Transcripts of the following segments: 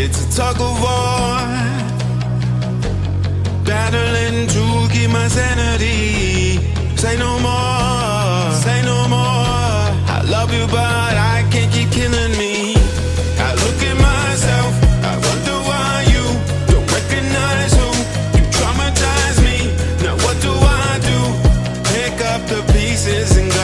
It's a tug of war, battling to keep my sanity. Say no more, say no more. I love you, but I can't keep killing me. I look at myself, I wonder why you don't recognize who you traumatize me. Now what do I do? Pick up the pieces and go.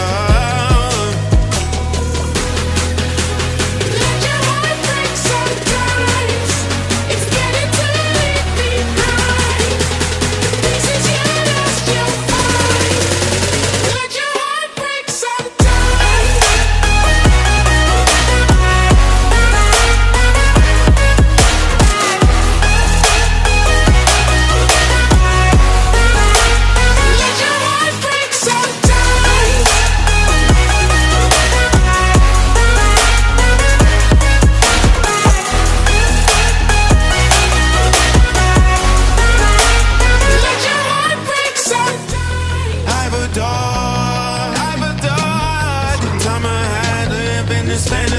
Find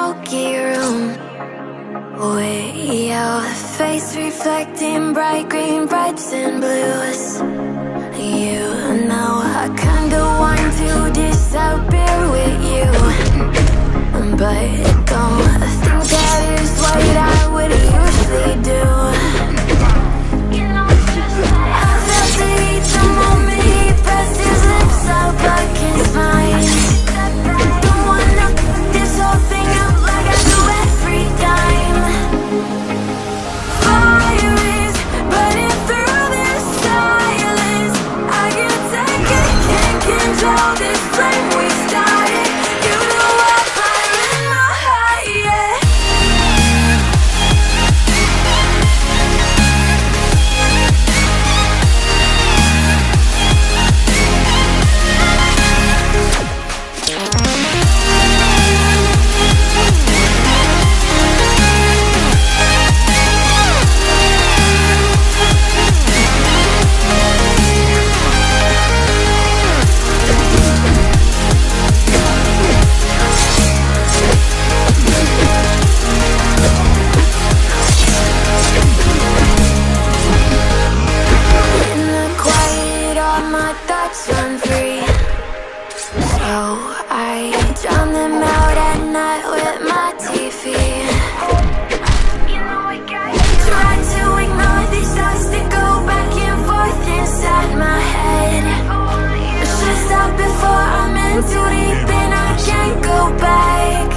smoky room with your face reflecting bright green, reds and blues. You know I kinda want to disappear with you, but don't think that is what I would usually do. I felt the heat the moment he pressed his lips up against mine. Don't wanna this whole thing up like I do every time. Fire is burning through this silence. I can't take it, can't control this flame we started. You know I'm fire in my heart, yeah. In the quiet, all my thoughts run free, so I drown them out at night with my TV. Try to ignore these thoughts that go back and forth inside my head. I should stop before I'm in too deep and I can't go back.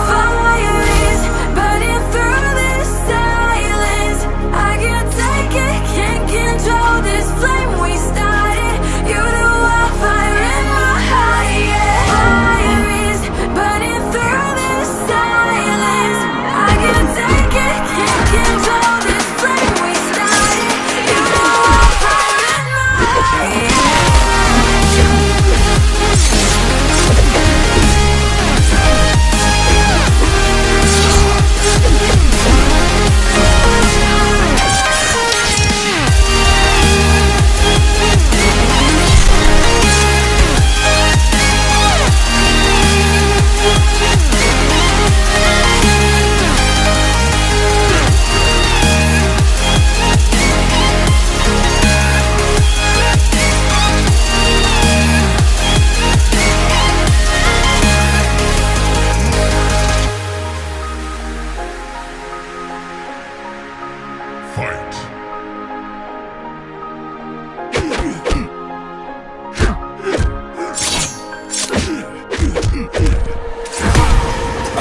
Fire is burning through this silence. I can't take it, can't control this flame we started. You know I'm fire in my heart, yeah. Fire is burning through this silence. I can't take it, can't control this flame we started. You know I'm fire in my heart, yeah.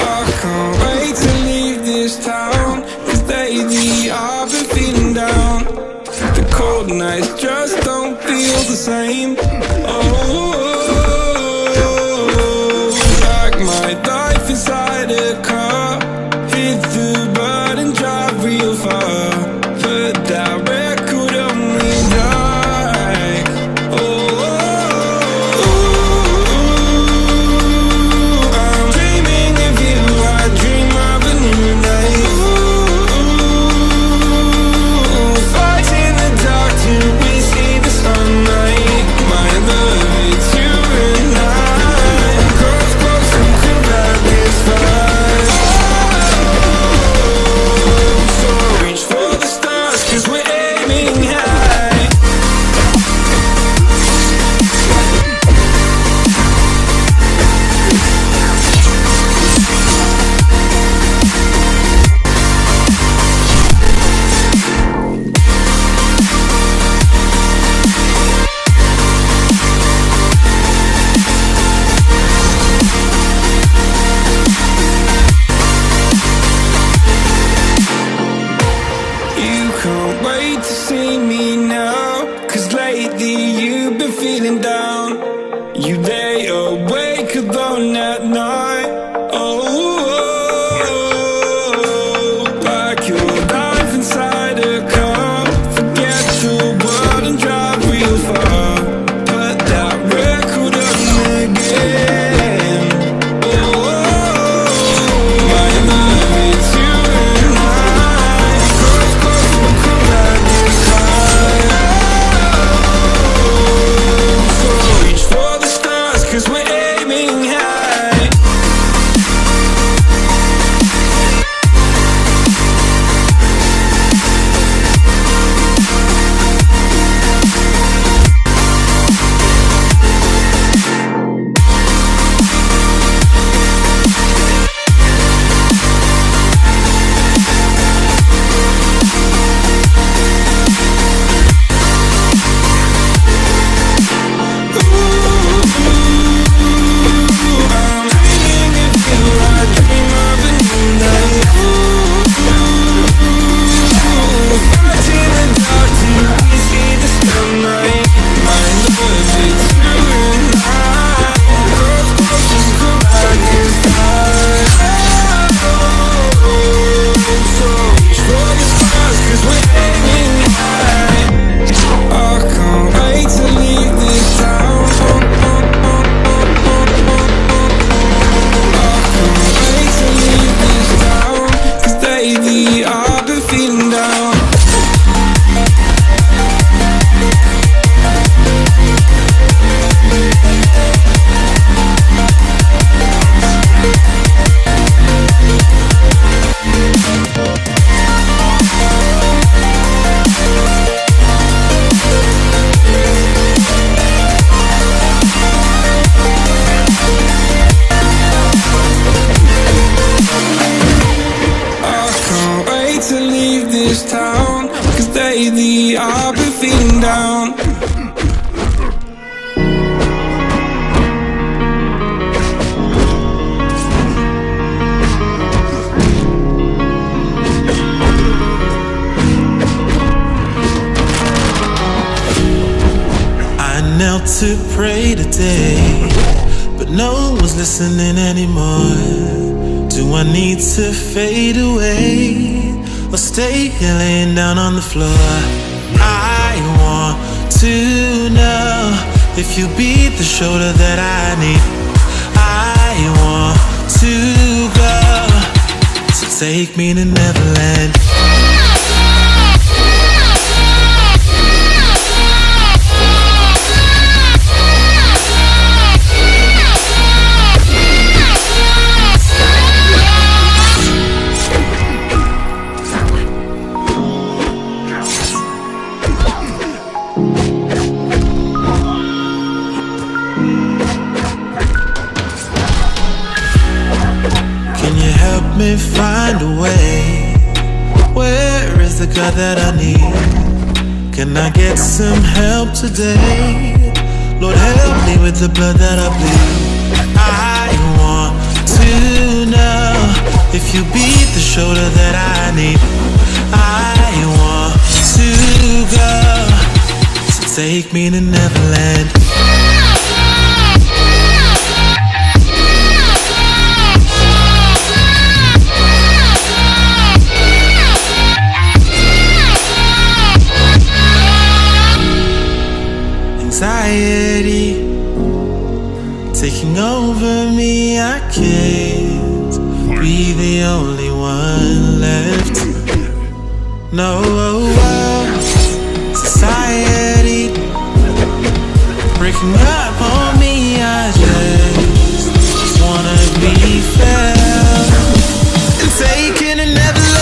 I can't wait to leave this town, 'cause lately I've been feeling down. The cold nights just don't feel the same. Oh, like my life inside a car. Hit the button, drive real far. Put that record on me like, oh, I'm dreaming of you. I dream of a new life. Fight in the dark till we see the sunlight. My love, it's you and I. Close, close, and could light this fire. So reach for the stars, 'cause we're aiming high. You can't wait to see me now, 'cause lately you've been feeling down. You lay awake alone at night. Oh, like your life inside a car. Forget the world and drive real far. Put that record on again. Oh, my love, it's you and I. Close, close, we could light this fire. So reach for the stars, 'cause we're aiming high. to pray today, but no one's listening anymore. Do I need to fade away or stay here laying down on the floor? I want to know if you be the shoulder that I need. I want to go, so take me to Neverland. Me find a way. Where is the God that I need? Can I get some help today? Lord, help me with the blood that I bleed. I want to know if you be the shoulder that I need. I want to go, so take me to Neverland. Anxiety taking over me, I can't be the only one left. No, society breaking up on me, I just wanna be felt and taken and never left.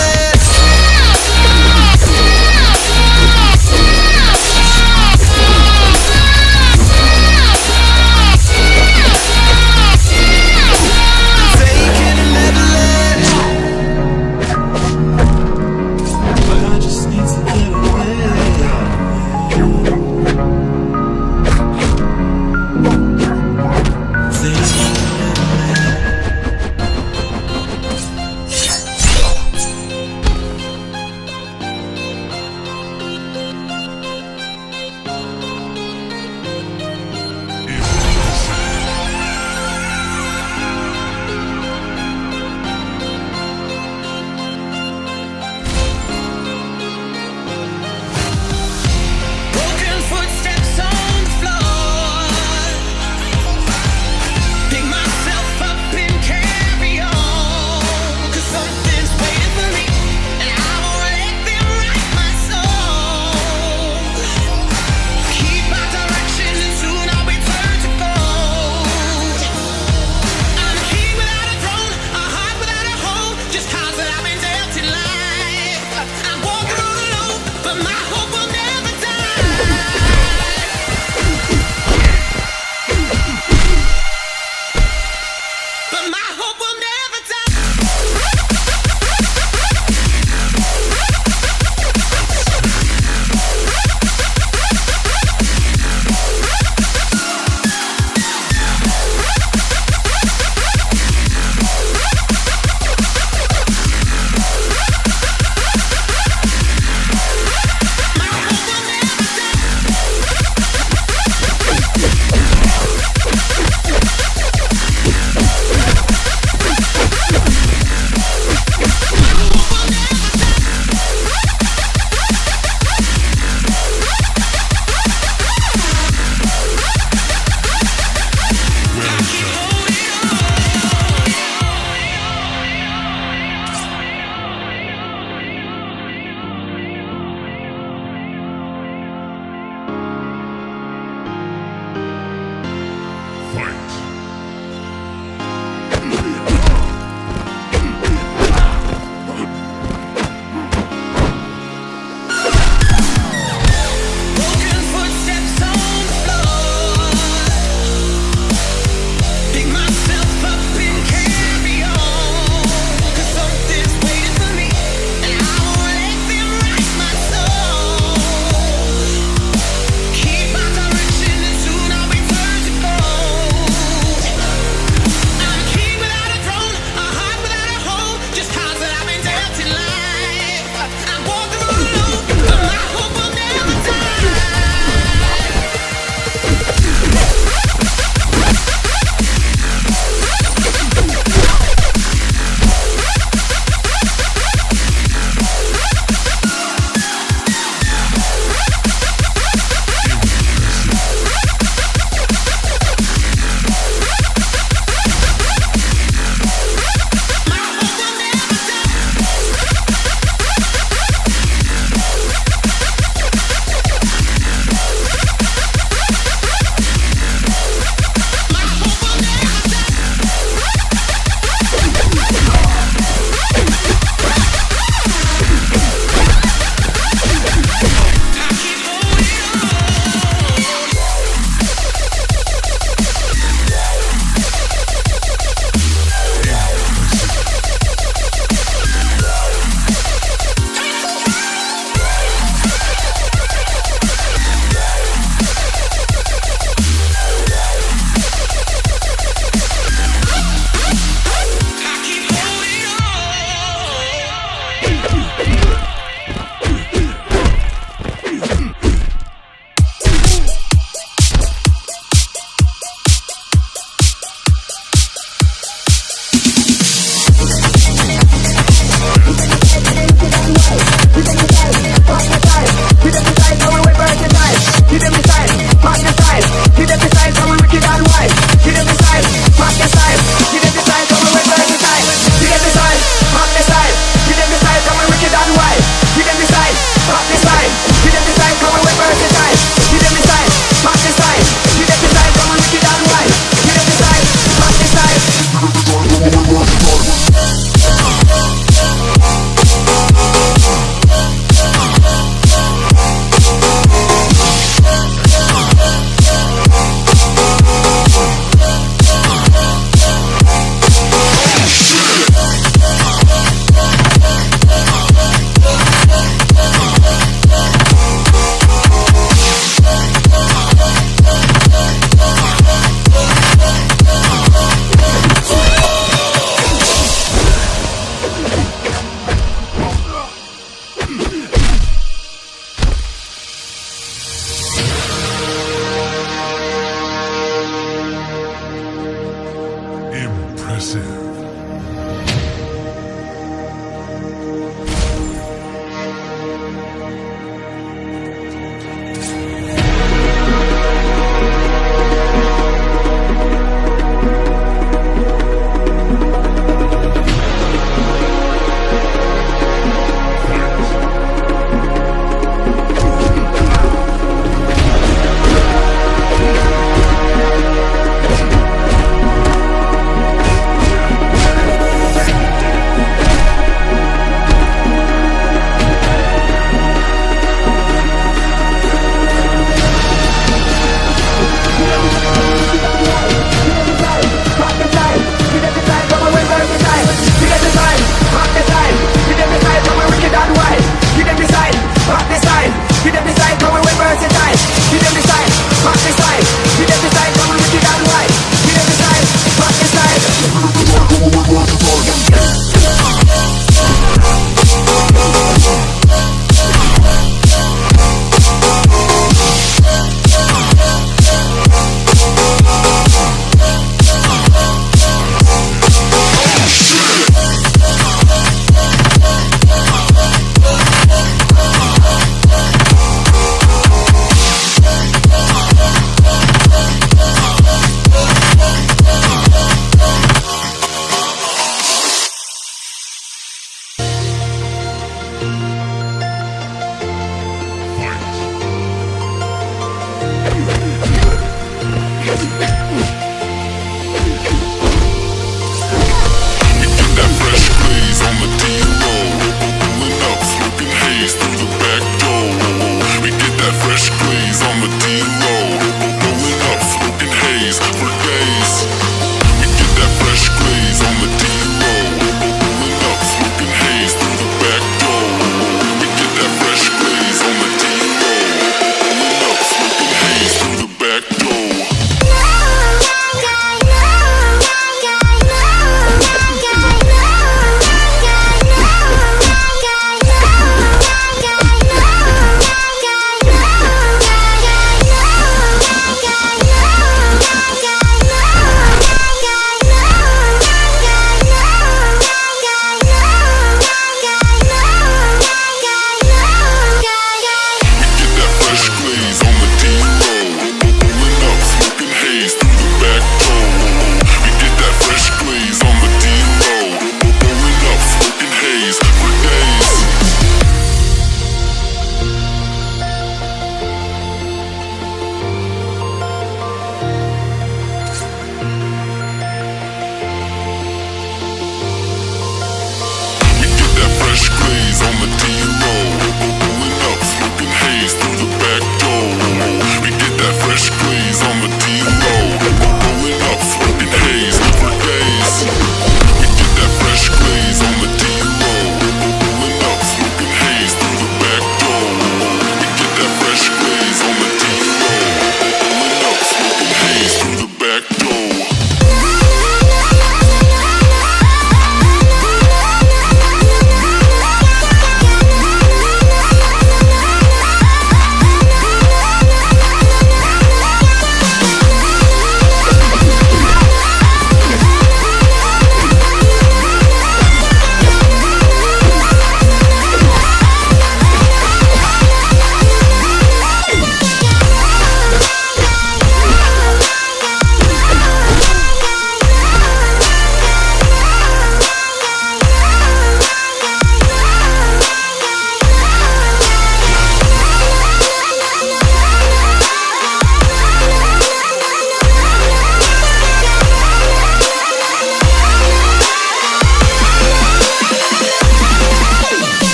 Impressive.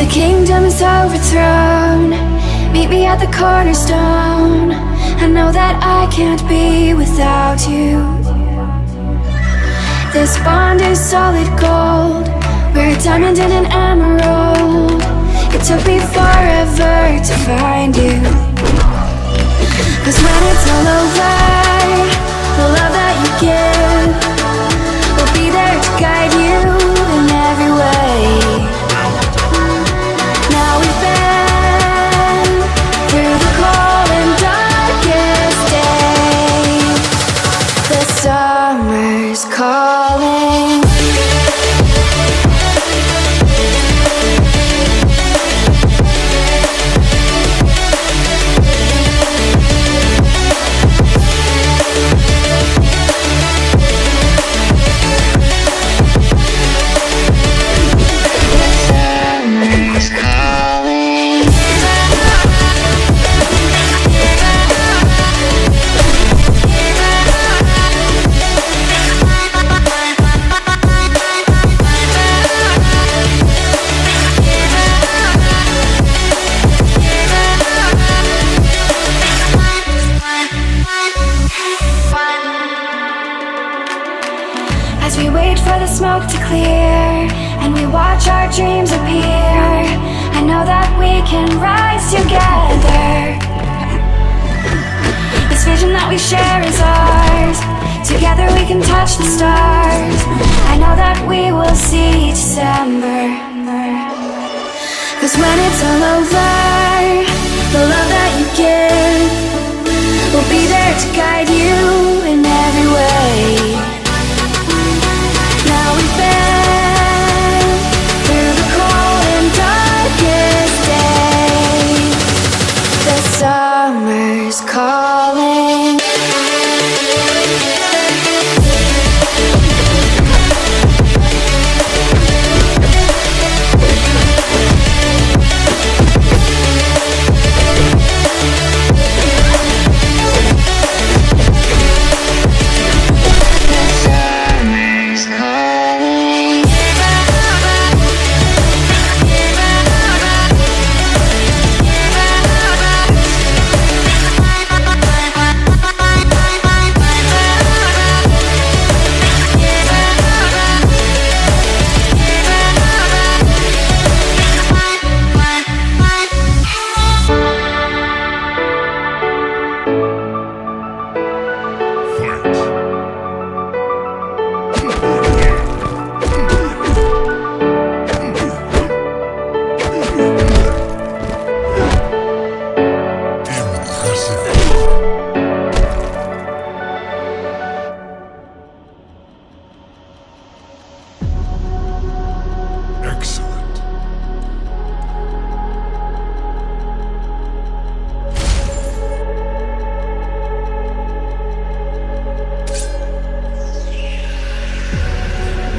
kingdom's overthrown. Meet me at the cornerstone. I know that I can't be without you. This bond is solid gold. We're a diamond and an emerald. It took me forever to find you. clear, and we watch our dreams appear. I know that we can rise together. This vision that we share is ours. Together we can touch the stars. I know that we will see December. 'Cause when it's all over, the love that you give will be there to guide you in every way. Now we've been through the cold and darkest days. The summer's calling.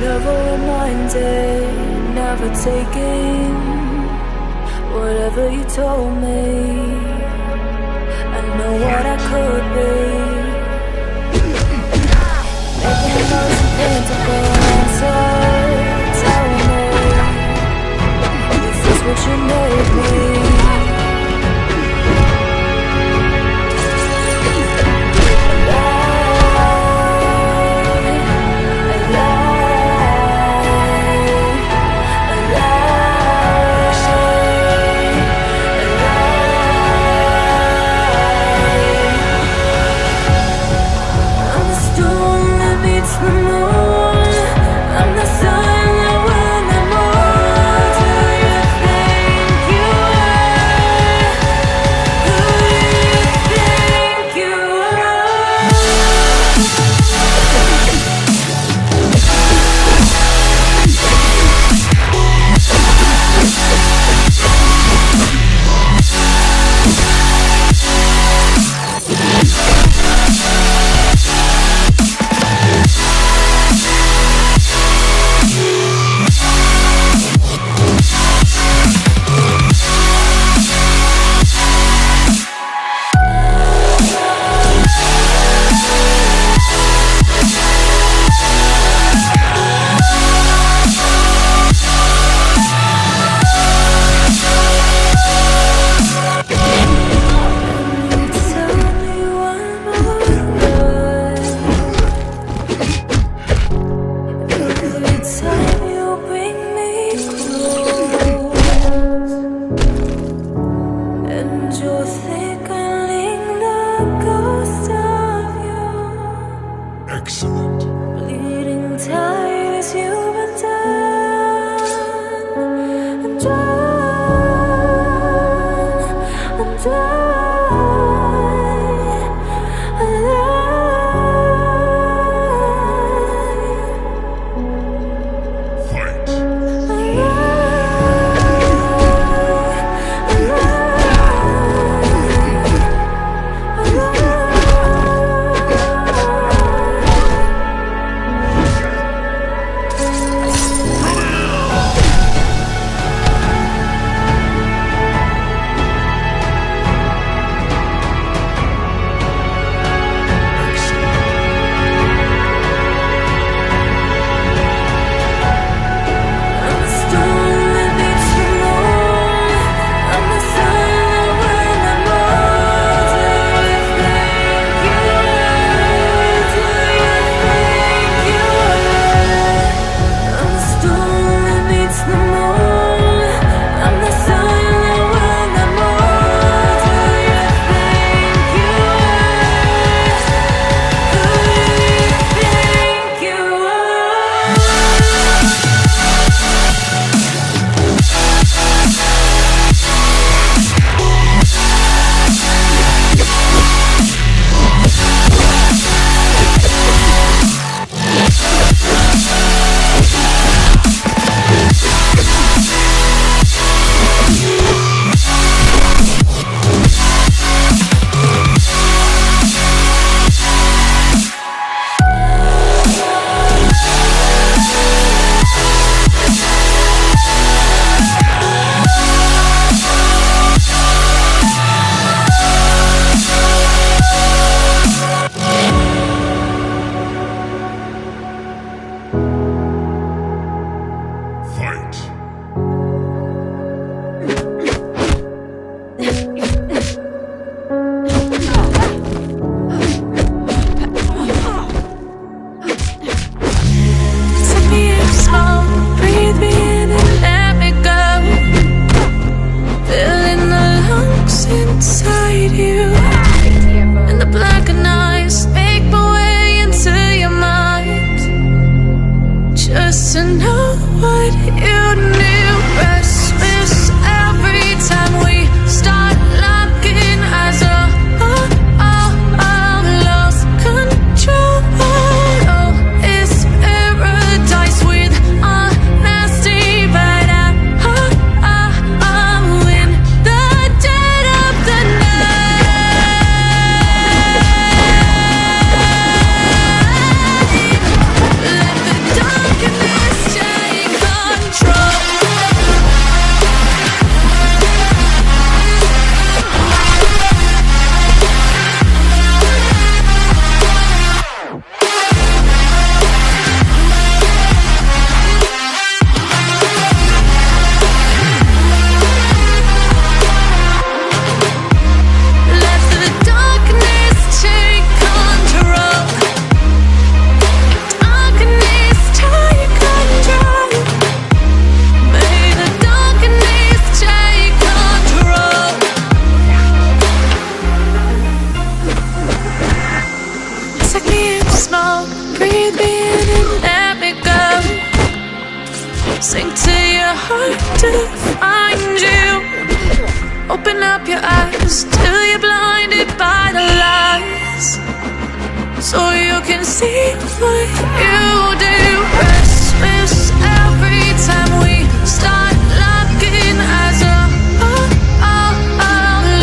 Never reminded, never taking whatever you told me. I know what I could be, making the most imprintable answer. Tell me, is this what you made me? sink to your heart to find you. Open up your eyes till you're blinded by the lies, so you can see what you do. Restless every time we start locking as a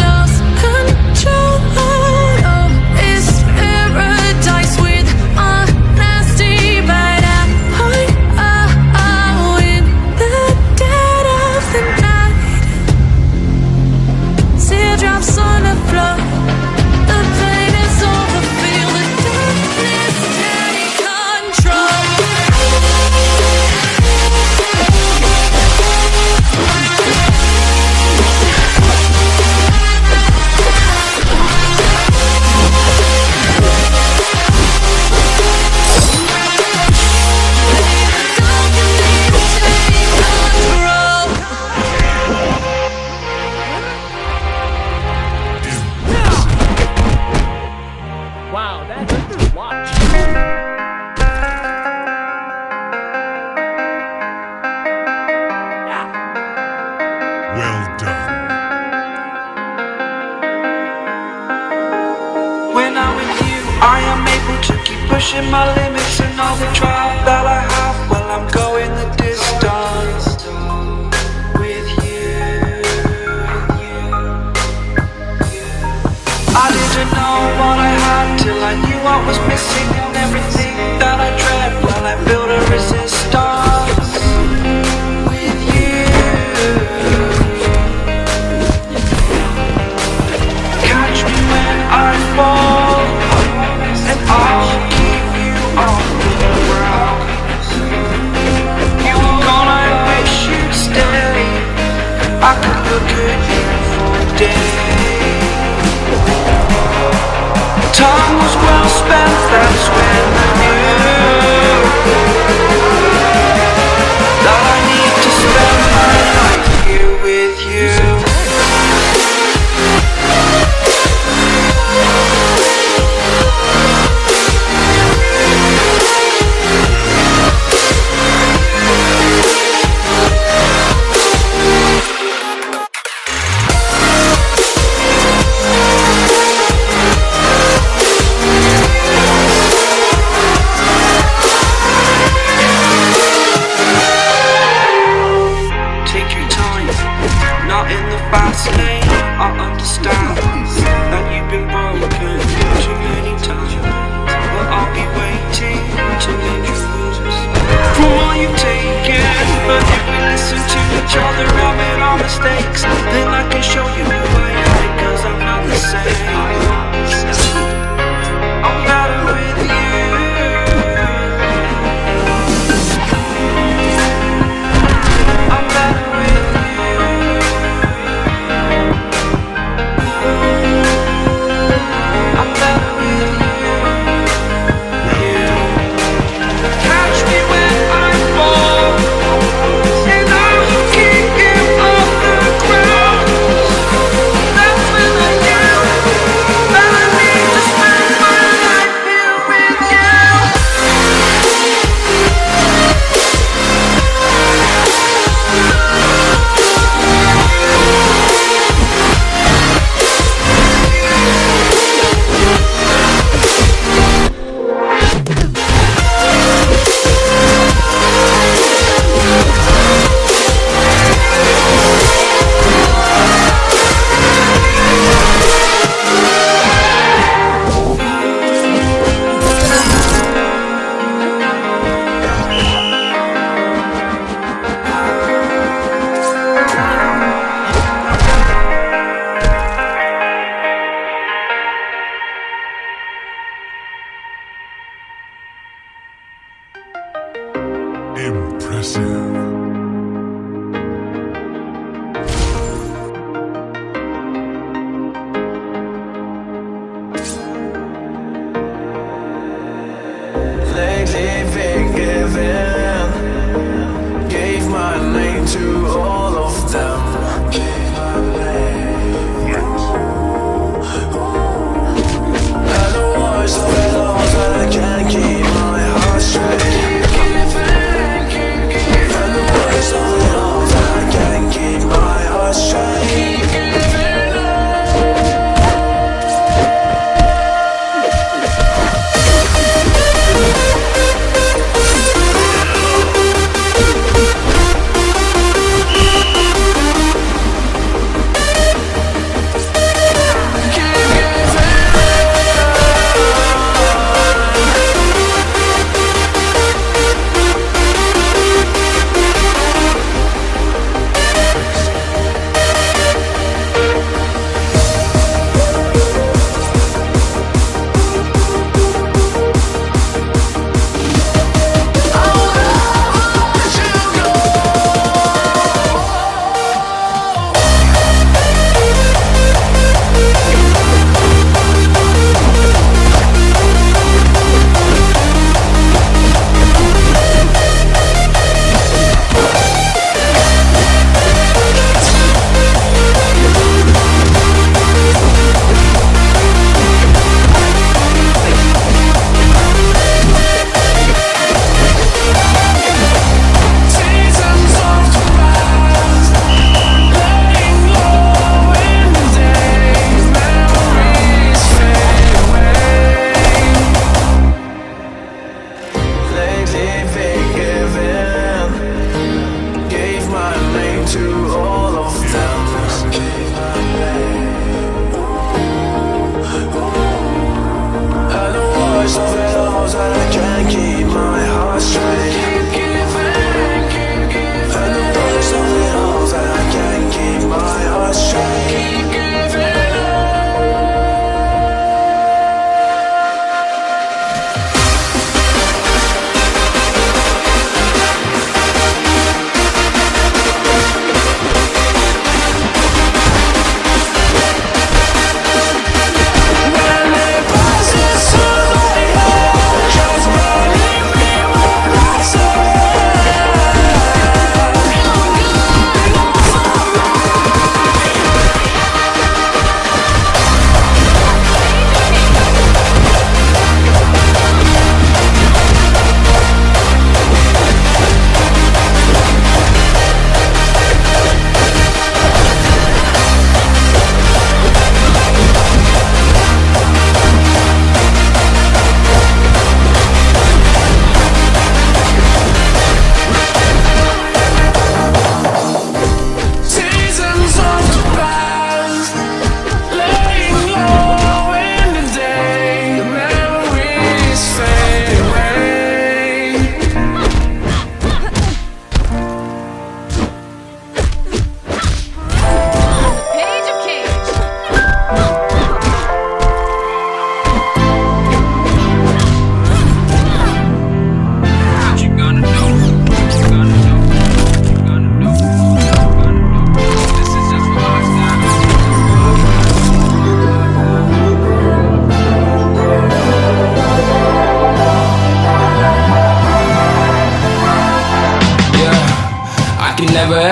lost control. Oh, it's paradise with a nasty bite at heart. In the dead of the night, teardrops on the floor. The pain is over, feel the darkness take control. Wow, that's a watch. Well done. When I'm with you, I am able to keep pushing my limits, and all the drive that I have, well, I'm going the distance with you. I didn't know what I had till I knew what was missing, and everything that I dread, well, I built a resistance with you. Catch me when I fall, and I'll keep you on the ground. You were gone, I wish you'd stay. I could look at you for days. Time was well spent, that's when I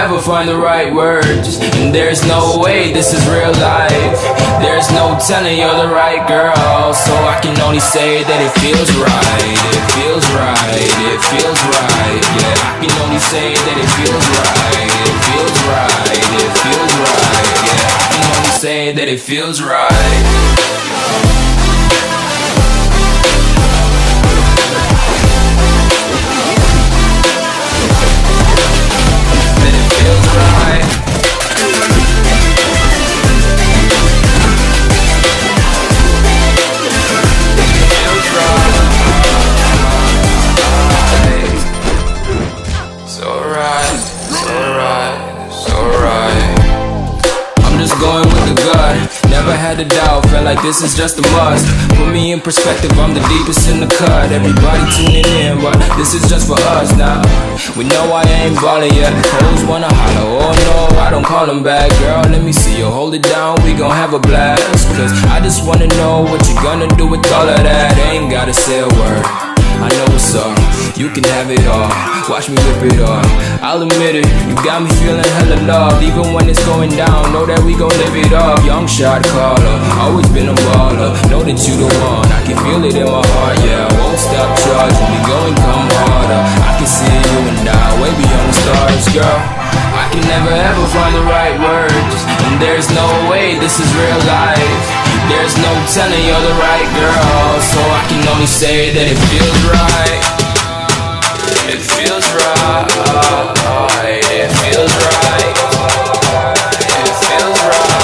ever find the right words. And there's no way this is real life. There's no telling you're the right girl. So I can only say that it feels right. It feels right, it feels right. Yeah, I can only say that it feels right. It feels right, it feels right. Yeah, I can only say that it feels right. Going with the gut, never had a doubt, felt like this is just a must. Put me in perspective, I'm the deepest in the cut. Everybody tuning in, but this is just for us now. We know I ain't ballin' yet, hoes wanna holler, oh no, I don't call them back. Girl, let me see you hold it down, we gon' have a blast. Cause I just wanna know what you gonna do with all of that. Ain't gotta say a word, I know what's up, you can have it all. Watch me whip it up, I'll admit it, you got me feeling hella loved. Even when it's going down, know that we gon' live it up. Young shot caller, always been a baller. Know that you the one, I can feel it in my heart. Yeah, I won't stop charging, we going come harder. I can see you and I, way beyond the stars, girl. I can never ever find the right words. And there's no way this is real life. There's no telling you're the right girl. So I can only say that it feels right. It feels right, it feels right, it feels right.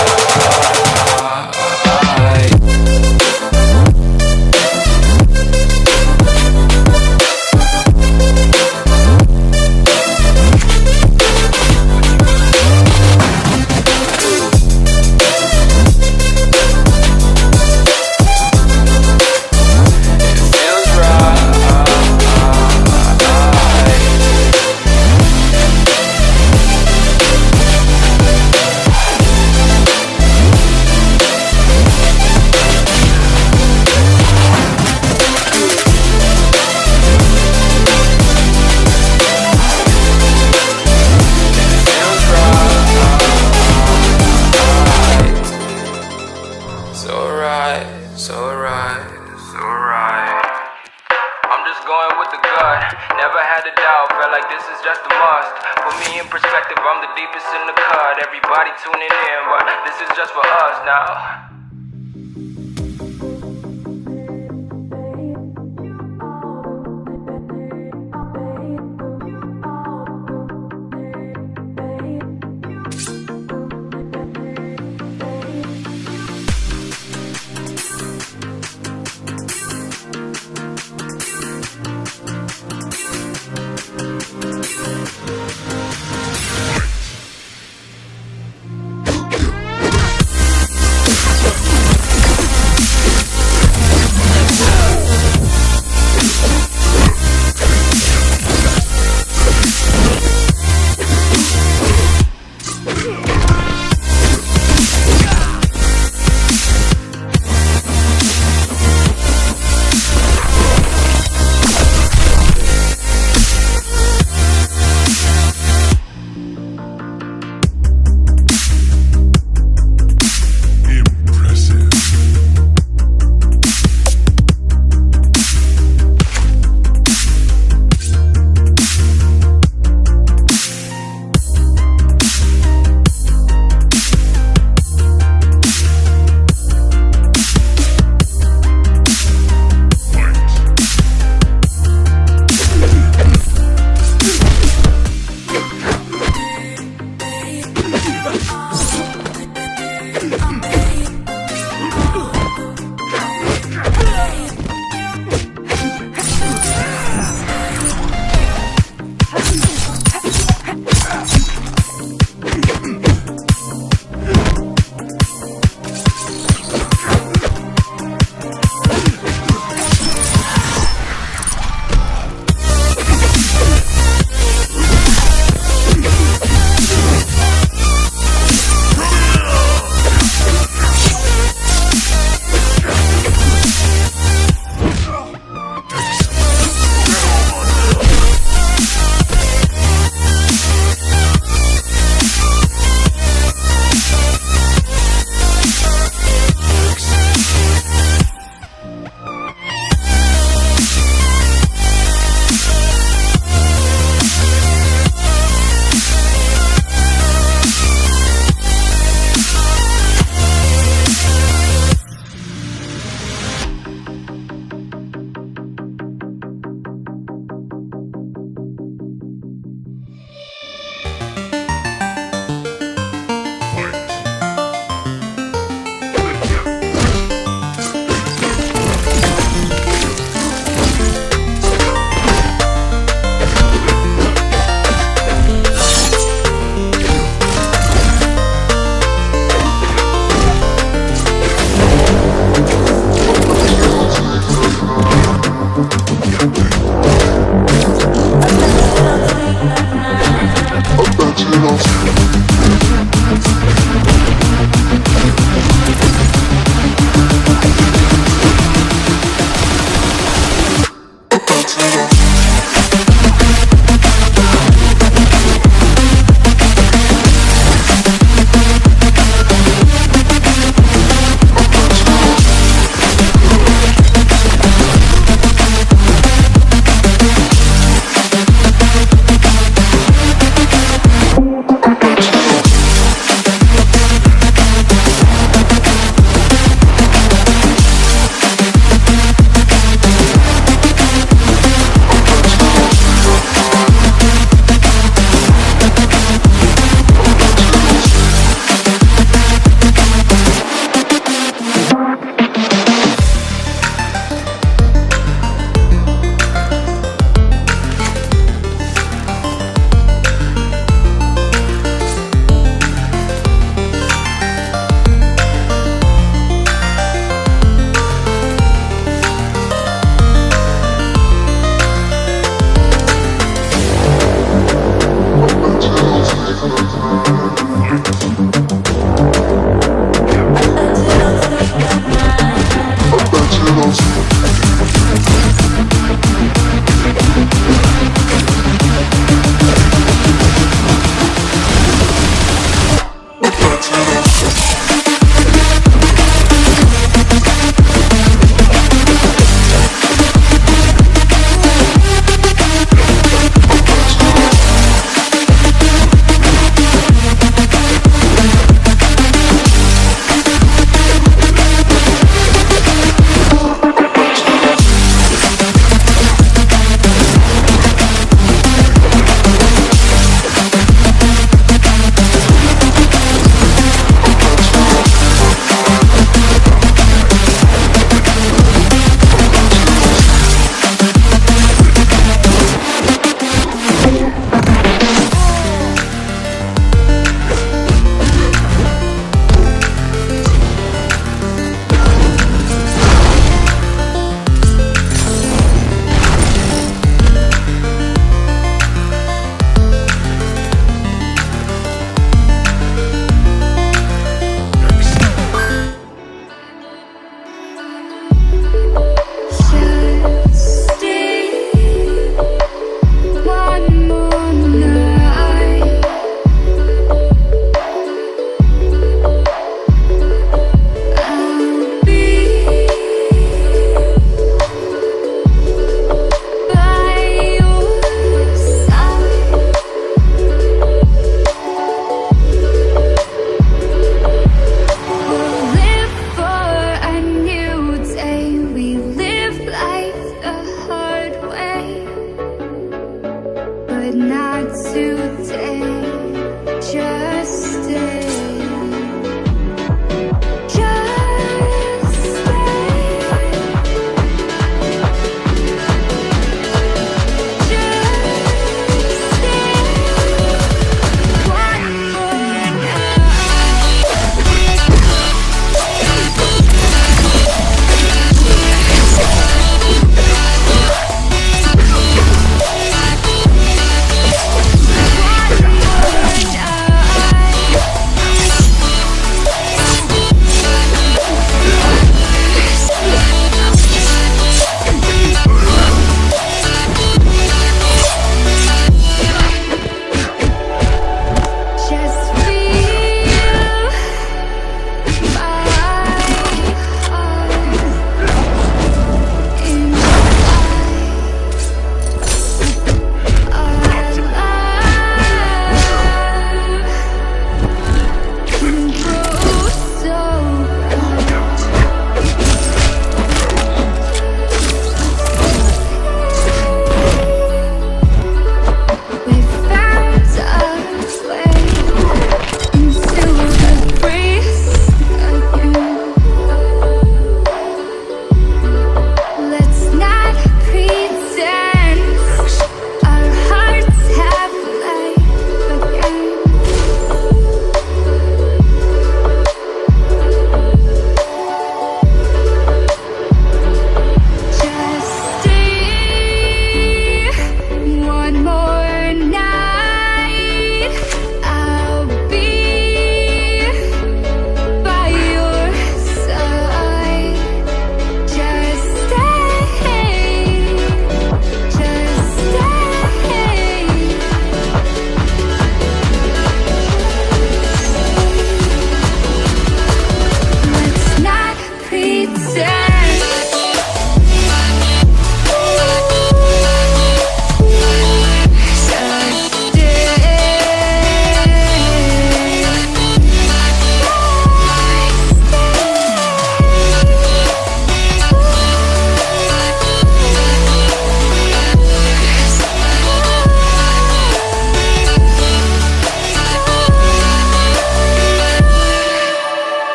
Going with the gut, never had a doubt, felt like this is just a must. Put me in perspective, I'm the deepest in the cut. Everybody tuning in, but this is just for us now.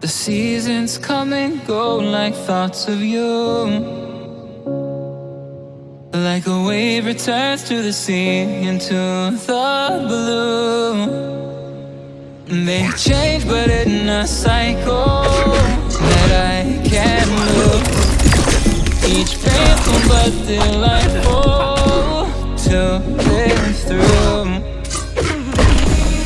The seasons come and go like thoughts of you. Like a wave returns to the sea into the blue. They change but in a cycle that I can't lose. Each painful but delightful to live through.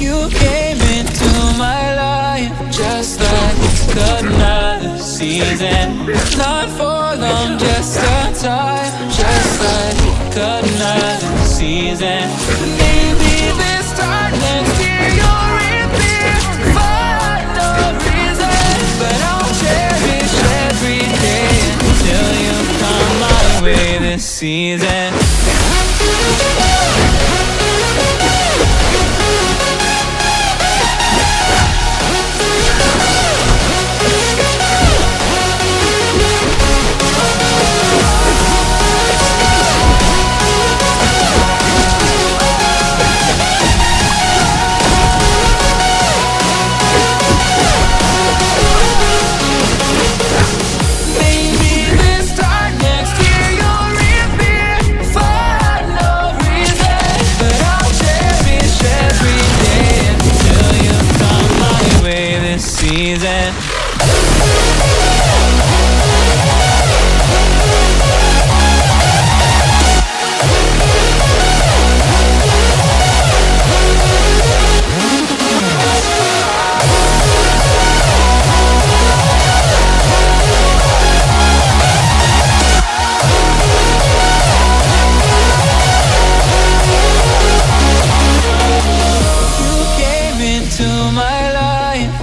You came into my life just like another season. Not for long, just a time. Just like another season. Maybe this time next year you'll reappear for no reason. But I'll cherish every day until you come my way this season. Season.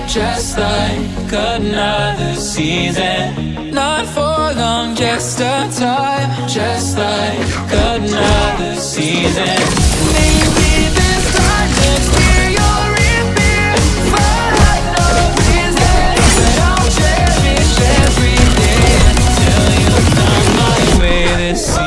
Just like another season. Not for long, just a time. Just like another season. Maybe this time next year you'll reappear for no reason. But I'll cherish every day until you come my way this season.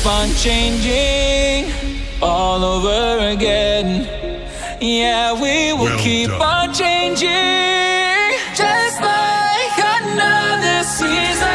On changing all over again. Yeah, we will keep on changing just like another season.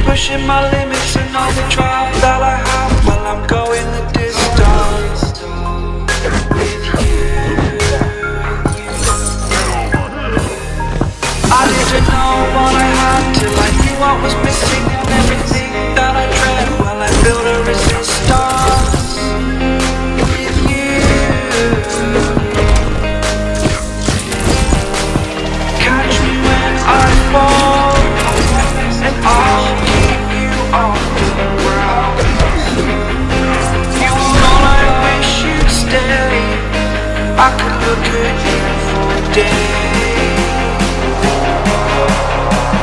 Pushing my limits and all the drive that I have while I'm going the distance with you. I didn't know what I had till I knew what was missing and everything that I dread while I build a resistance with you. Catch me when I fall and I'll keep you on the ground. You were all I wish you'd stay. I could look at you for a day.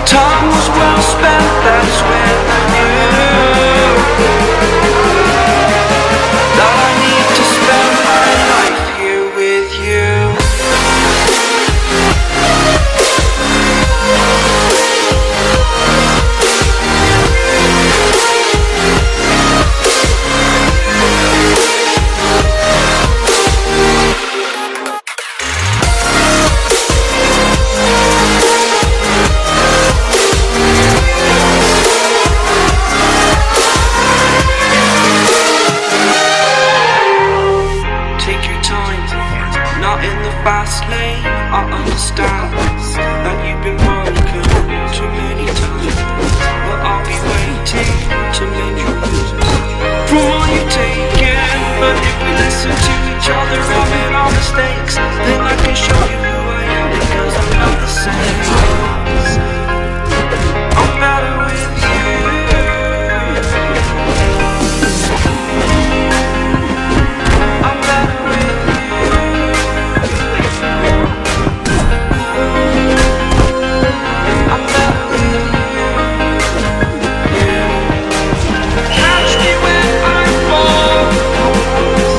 Time was well spent, that's when I knew that I need to spend my life here with you. Fast lane, I understand that you've been broken too many times, but I'll be waiting to mend your wounds from all you've taken. But if we listen to each other, admit our mistakes, then I can show you who I am, because I'm not the same. I'm better with you. I'm better with you. When I fall,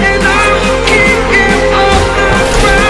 and I'll keep you on the ground.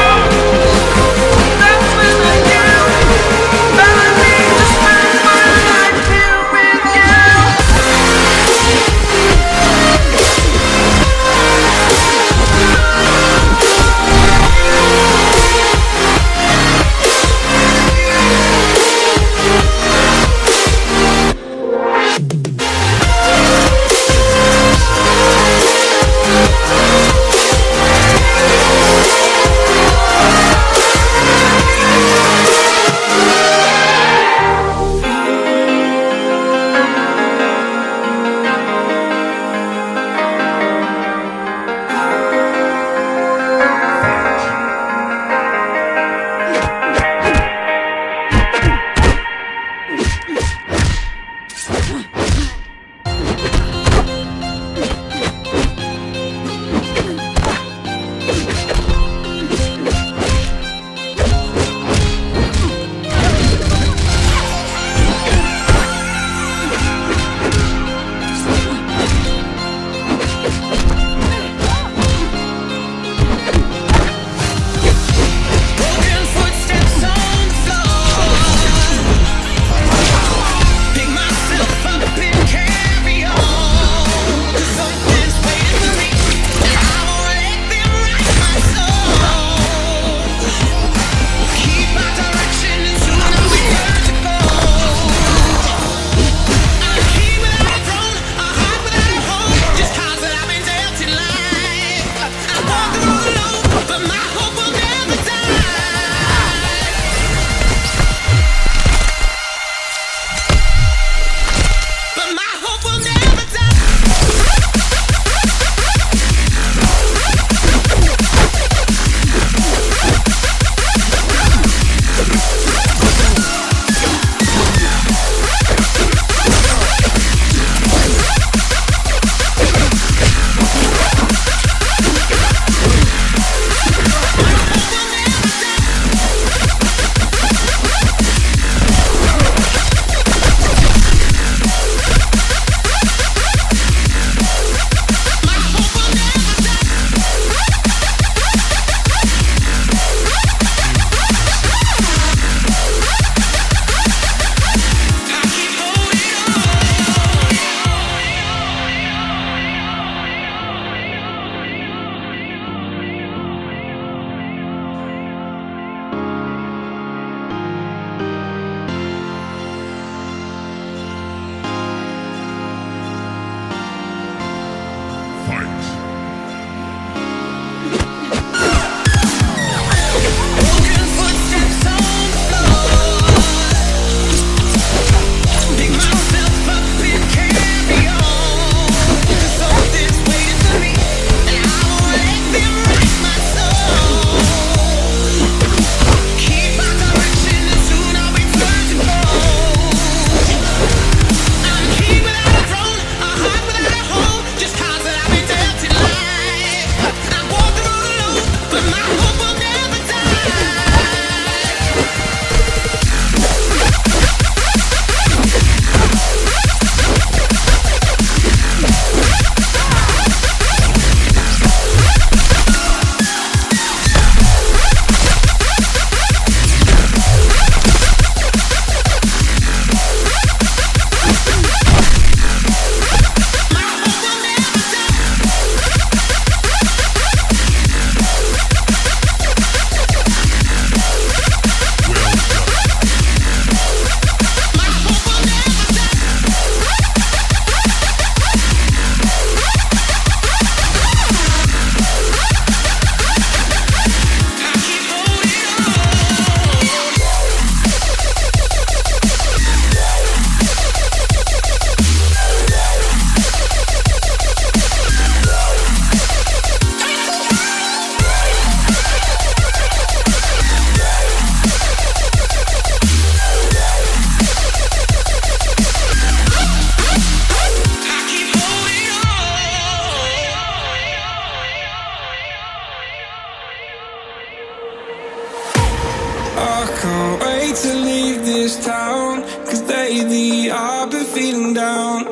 I can't wait to leave this town, 'cause lately I've been feeling down.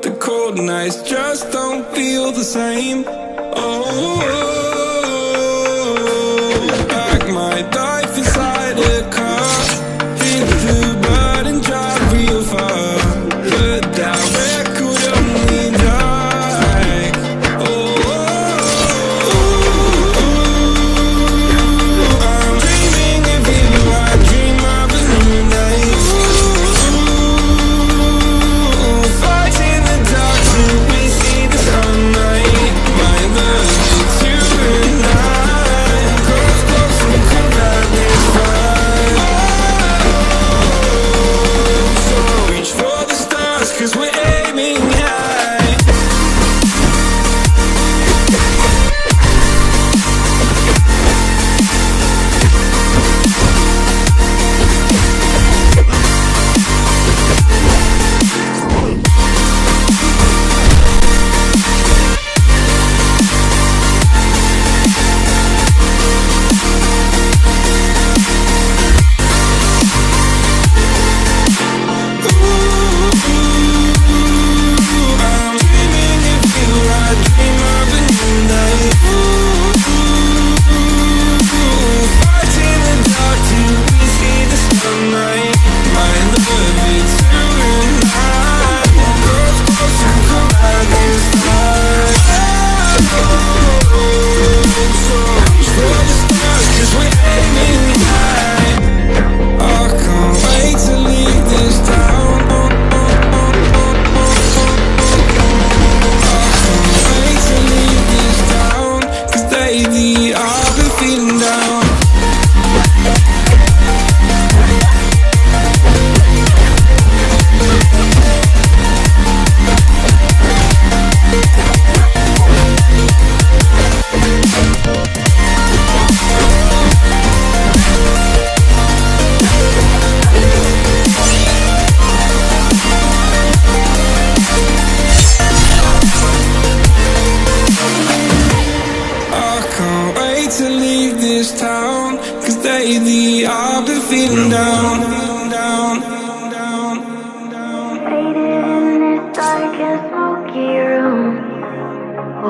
The cold nights just don't feel the same. Oh, like my life inside a car, hit the button, drive real far, but that record only like, oh, I'm dreaming of you, I dream of a new life. Fight in the dark till we see the sunlight. My love, it's you and I. Close, close and cold like this fire. So reach for the stars, 'cause we're aiming high. I'm dreaming of you, I dream of a new life. Fight in the dark till we see the sunlight. My love, it's you and I. Close, close and cold like this fire. So reach for the stars, 'cause we're aiming high. I can't wait to leave this town. Wait to leave this town, 'cause lately I've been feeling down. I can't wait to leave this town, 'cause lately I've been feeling down, down, down, down. Faded in this dark and smoky room,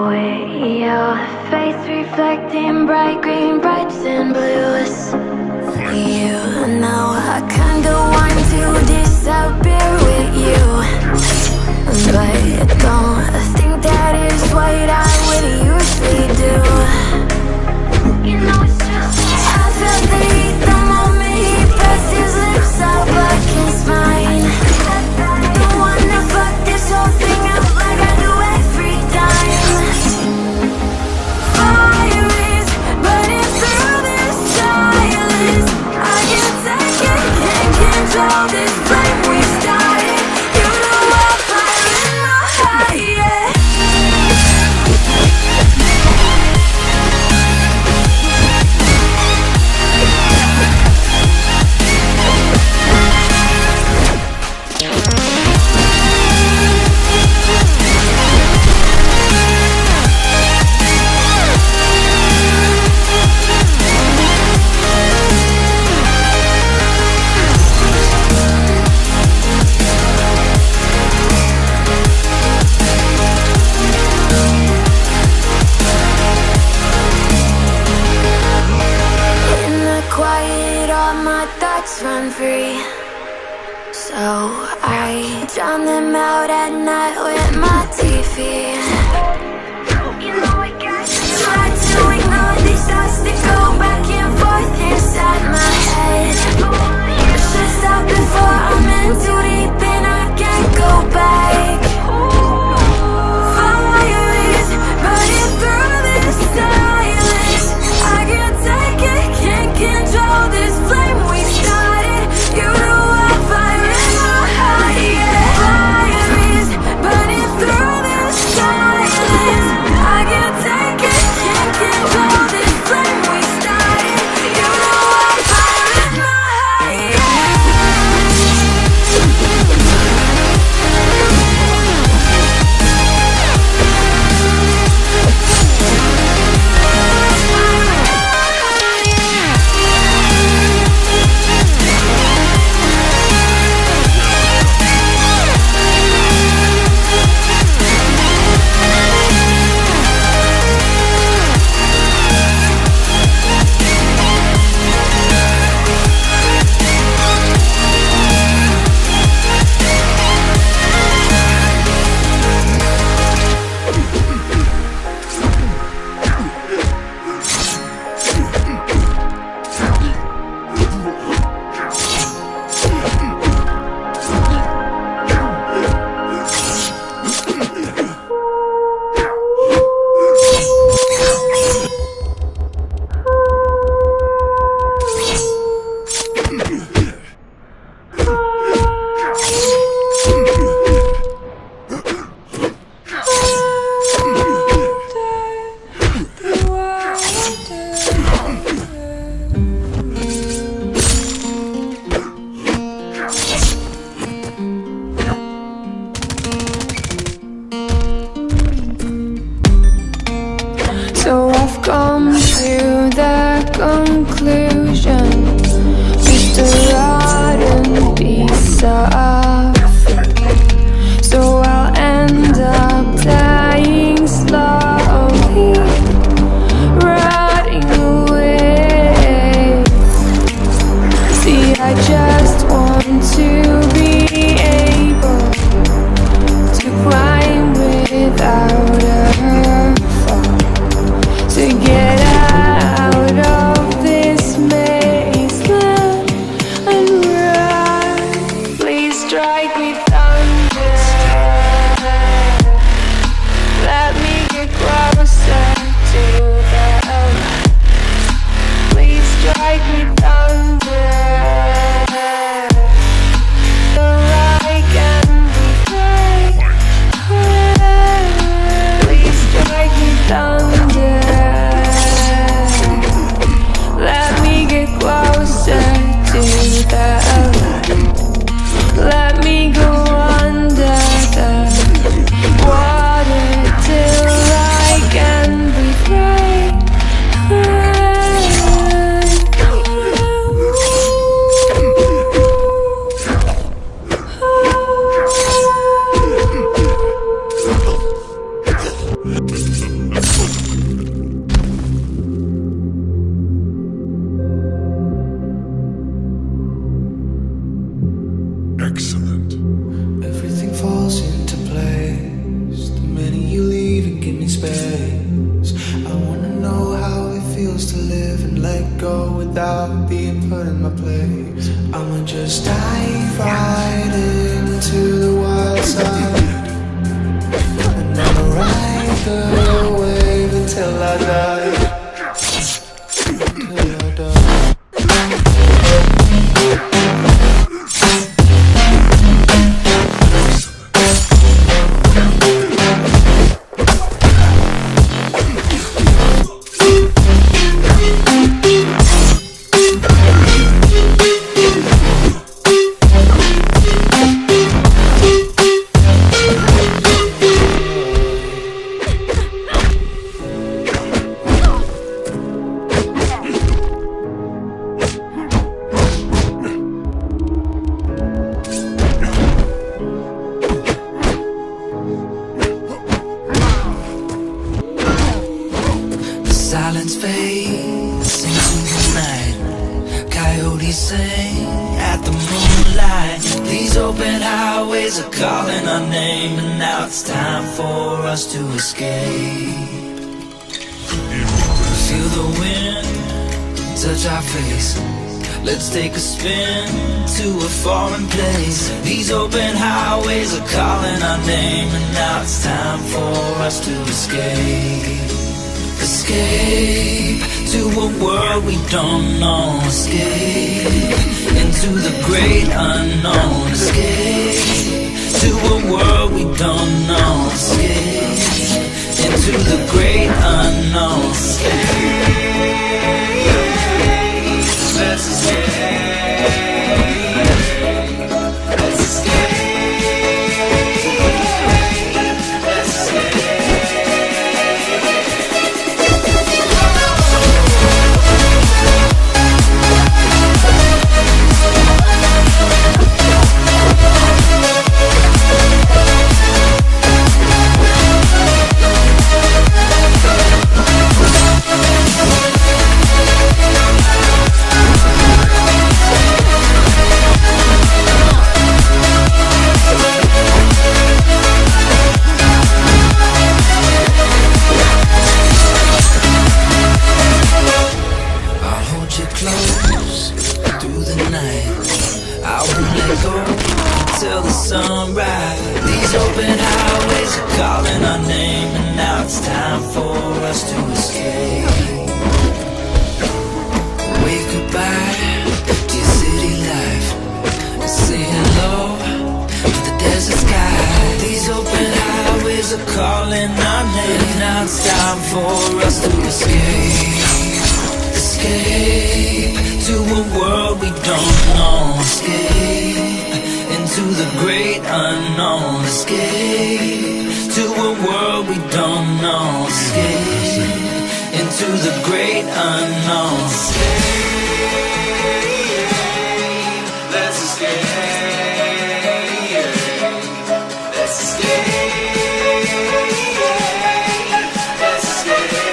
with your face reflecting bright green, brights and blues. You know I can't go on to disappear with you, but don't think that is what I would usually do. You know it's just I felt the heat the moment he pressed his lips up against mine. Don't wanna fuck this whole thing up like I do every time. Fire is burning through this silence. I can't take it, can't control this flame we started. You know I'm fire in my heart, yeah. In the quiet, all my thoughts run free, so I drown them out at night with my TV. You know I got try to ignore these thoughts that go back and forth inside my head. Should stop before I'm in too deep and I can't go back. Fire is burning through this silence. I can't take it, can't control this flame we started. You know I'm fire in my heart, yeah. Fire is burning through this silence. I can't take it, can't control this flame we started. You know I'm fire in my heart, yeah. without being put in my place. I'ma just dive right into the wild side, and I'ma ride the wave until I die. Till I die. Silence fades, sing to the night. Coyotes sing at the moonlight. These open highways are calling our name, and now it's time for us to escape. Feel the wind touch our face. Let's take a spin to a foreign place. These open highways are calling our name, and now it's time for us to escape. Escape to a world we don't know. Escape into the great unknown. Escape to a world we don't know. Escape into the great unknown. Escape. Let's escape. Let's escape. Let's escape. Till the sunrise. These open highways are calling our name, and now it's time for us to escape. Wave goodbye to your city life, and say hello to the desert sky. These open highways are calling our name, and now it's time for us to escape. Escape to a world we don't know. Escape into the great unknown. Escape to a world we don't know. Escape into the great unknown. Escape. Let's escape. Let's escape. Let's escape.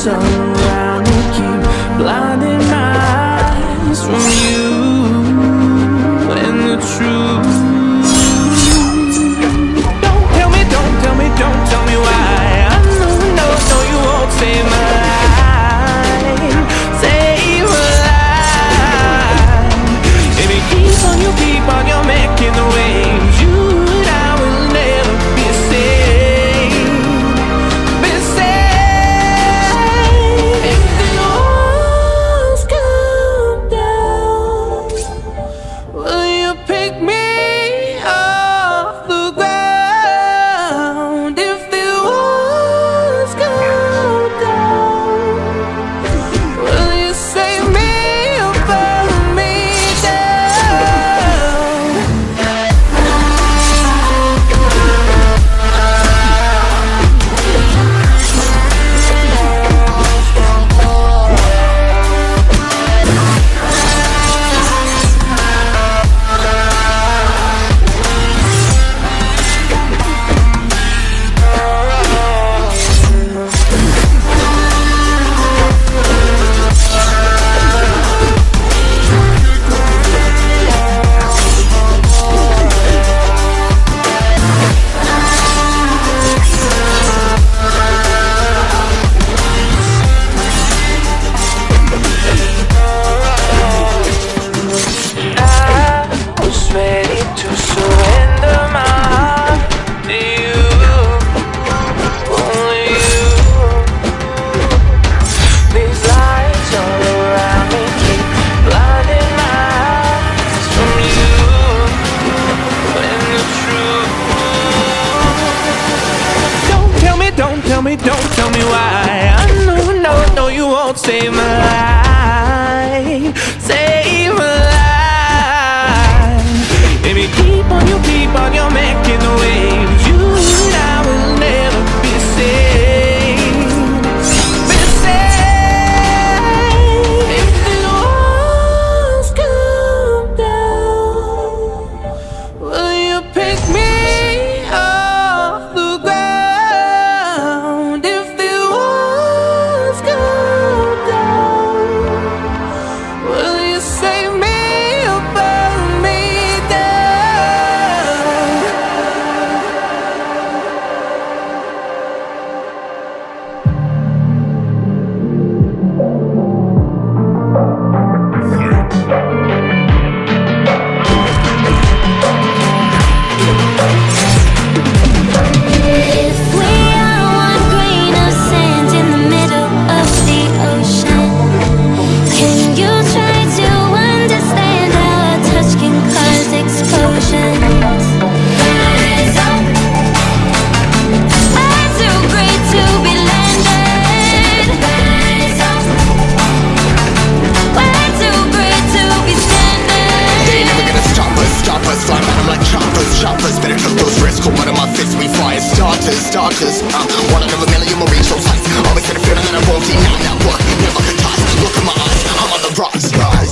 all around me keep blinding my eyes from you and the truth. Don't tell me why. I know you won't save my life. Save my life. If you keep on your making the waves, you and I will never be safe. Be safe. If the walls come down, will you pick me off the ground? Don't tell me why. I know you won't save my life. Save my life. If you keep on your making the waves, you and I will never be safe. Be safe. If the walls come down, will you pick me off the ground? Starters, one out of a million will reach those heights. Always had a feeling that I won't deny that work. Never could toss. Look in my eyes, I'm on the rocks, guys.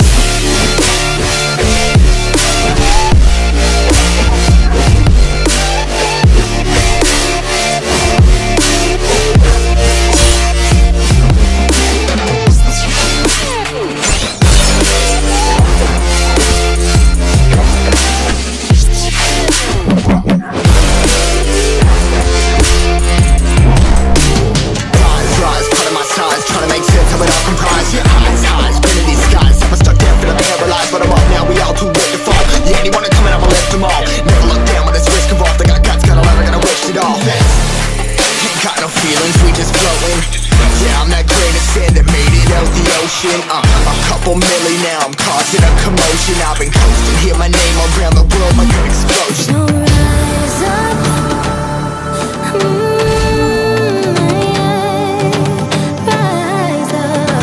A couple milli now, I'm causing a commotion. I've been coasting, hear my name around the world like an explosion. So rise up, rise up.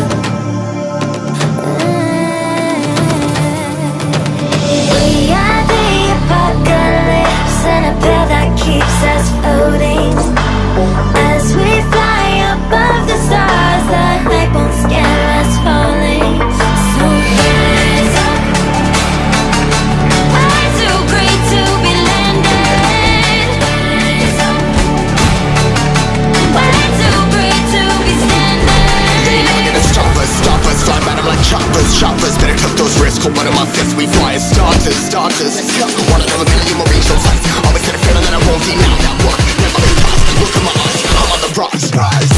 We are the apocalypse, and a pill that keeps us floating. As we fly above the stars, the hype won't scare us falling. So rise up. We're too great to be landed. Rise up. cold blood in my fist, we fire starters, starters. One of them a million more reach those heights. Always get a feeling that I won't deny that work. Never been past, look at my eyes, I'm on the rise, rise.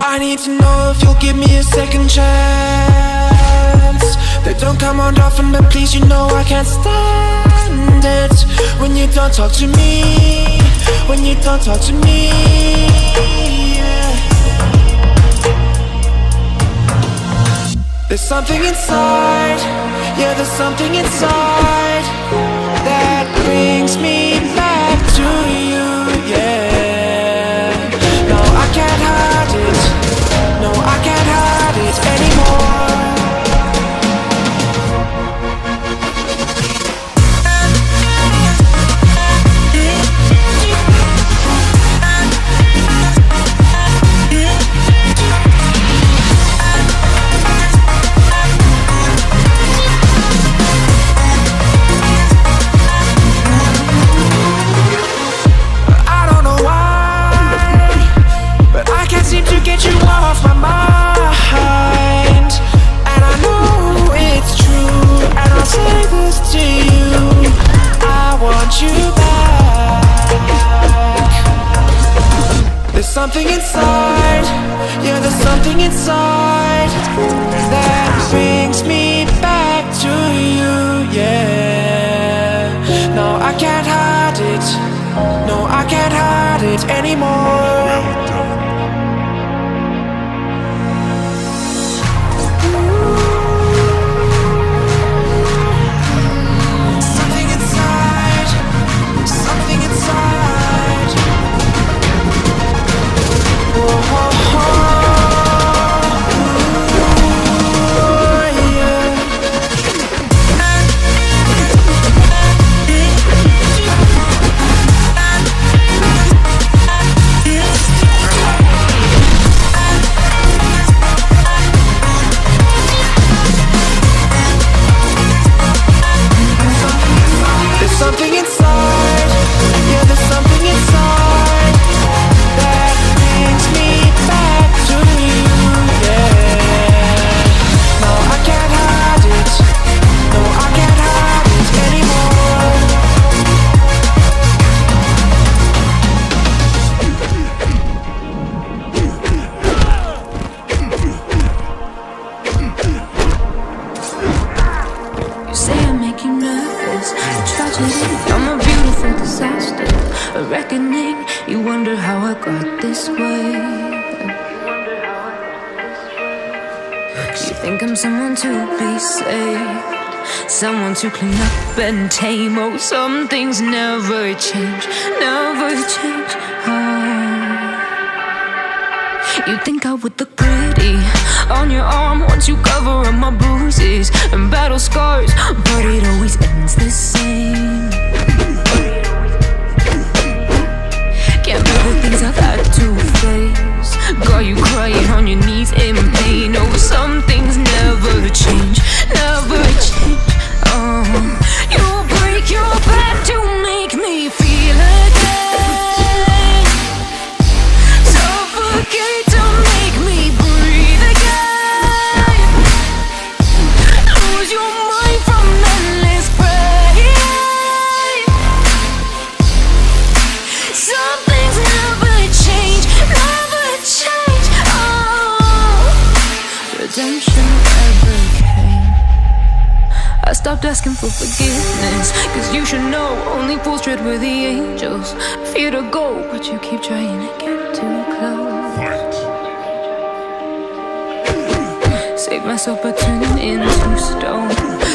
I need to know if you'll give me a second chance. They don't come around often, but please, you know I can't stand it when you don't talk to me, when you don't talk to me, yeah. There's something inside, yeah, there's something inside that brings me back to you, yeah. No, I can't hide it, no, I can't hide it anymore. Get you off my mind, and I know it's true, and I'll say this to you, I want you back. There's something inside, yeah, there's something inside that brings me back to you, yeah. No, I can't hide it, no, I can't hide it anymore. reckoning. You wonder how I got this way. You think I'm someone to be saved, someone to clean up and tame. Oh, some things never change, never change. You think I would look pretty on your arm once you cover up my bruises and battle scars, but it always ends the same. Can't bear the things I've had to face, got you crying on your knees in pain. Oh, some things never change, never change. You'll break your back to make me feel again, suffocate to make me breathe again, lose your mind from endless pain. Some things never change, never change. Redemption never came. I stopped asking for forgiveness, cause you should know only fools tread with the angels. Fear to go, but you keep trying to get too close. Save myself by turning into stone.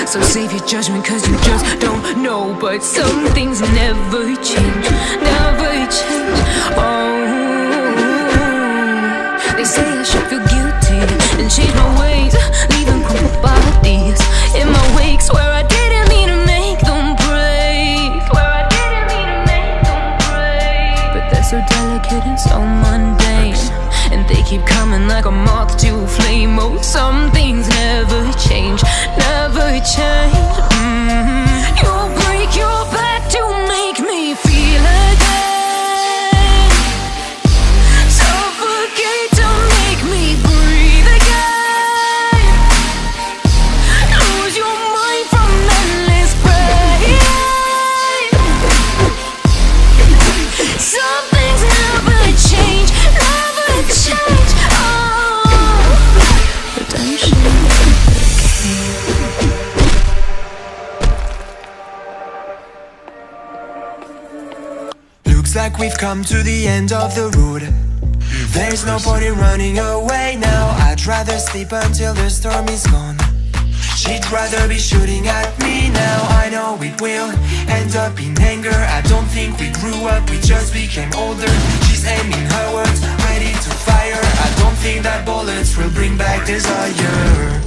So save your judgment cause you just don't know. But some things never change, never change. They say I should feel guilty and change my ways, leaving crumpled bodies in my wake. Swear I didn't mean to make them break, swear I didn't mean to make them break. But they're so delicate and so mundane, and they keep coming like a moth to a flame. Oh, some things never change, never change. You'll break your back to make me feel again, suffocate to make me breathe again, lose your mind from endless pain. Some things never change, never change. Redemption never came. Looks like we've come to the end of the road. There's no point in running away now. I'd rather sleep until the storm is gone. She'd rather be shooting at me now. I know it will end up in anger. I don't think we grew up, we just became older. She's aiming her words, ready to fire. I don't think that bullets will bring back desire.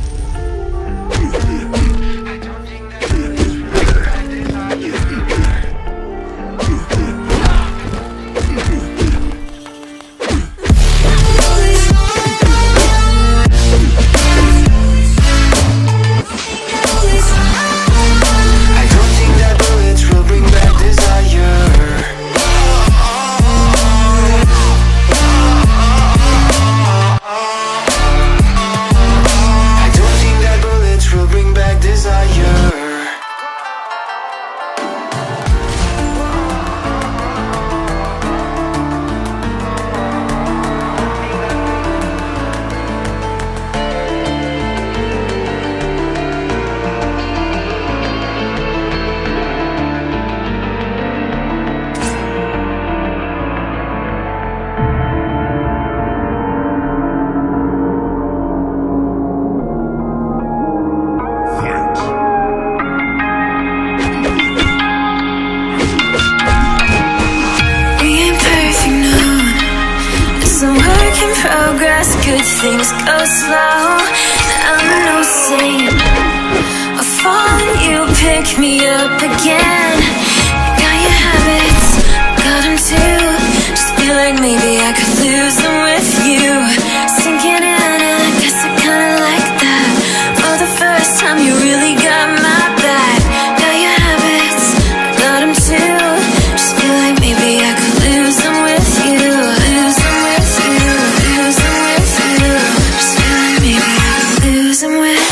Good things go slow, I'm no saint. I fall and you pick me up again. Got your habits, got them too. Just feel like maybe I could lose them with you. Sinking in, and I guess I kinda like that. For the first time you really got my back. Got your habits, got them too. Just feel like maybe I could lose them with you. Lose them with you, lose them with you. Just feel like maybe I could lose them with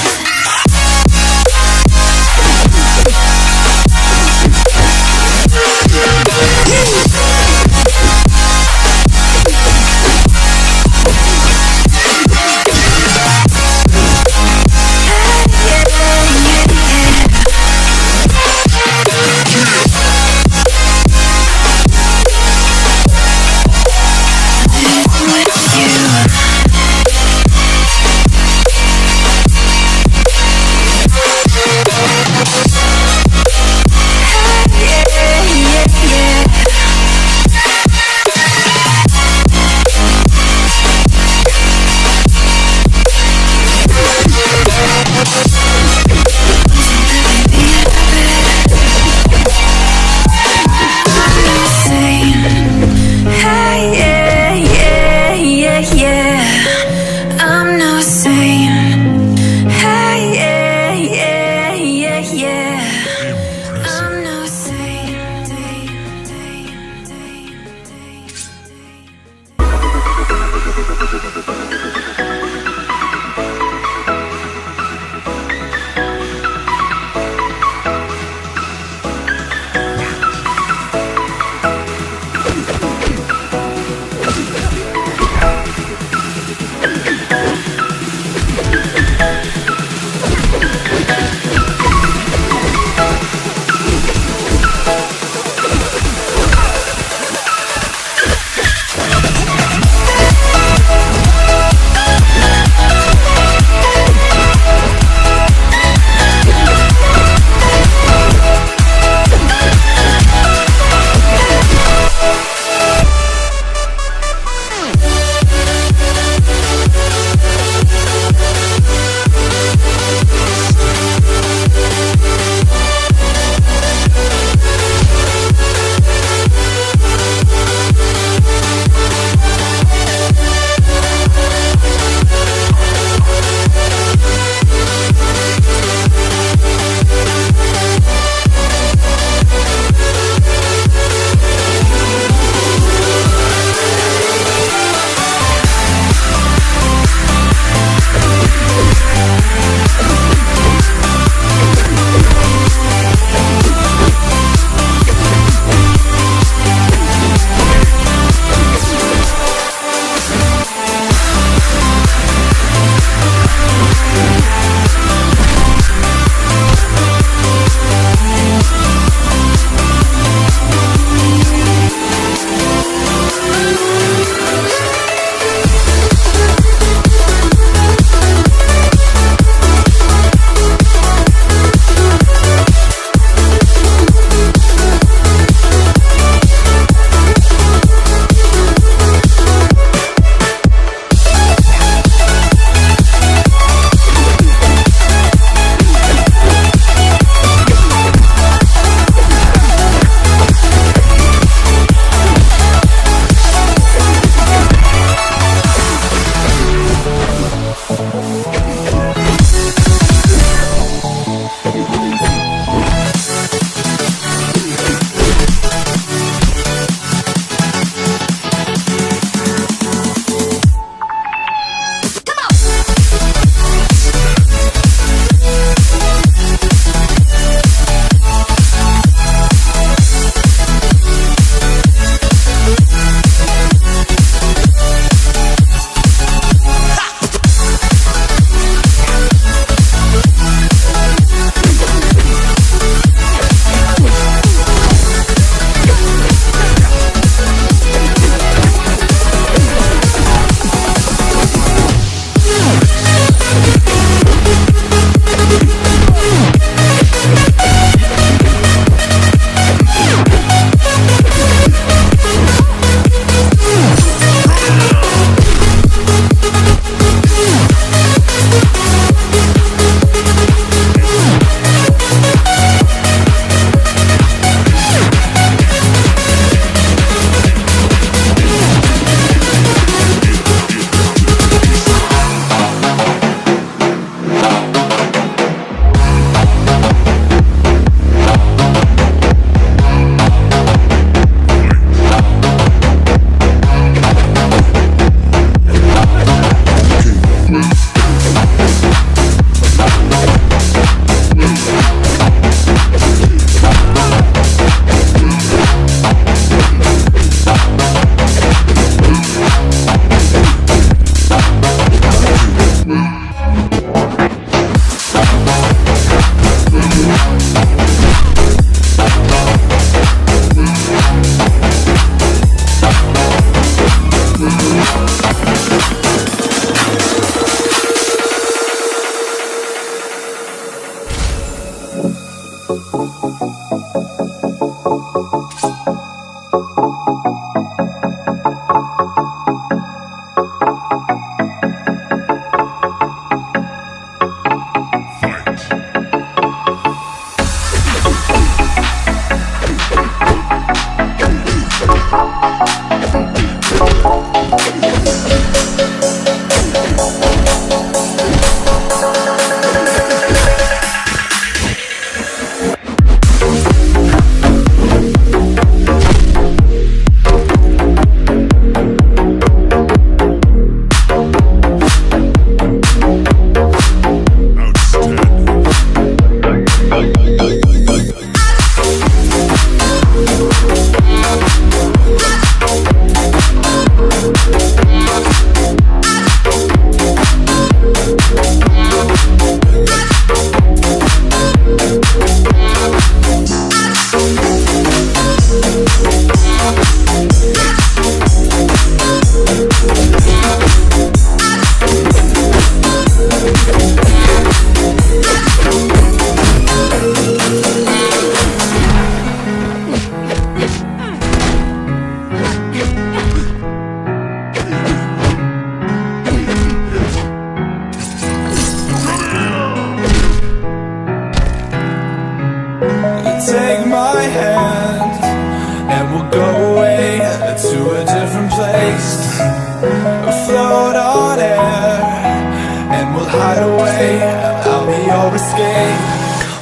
escape.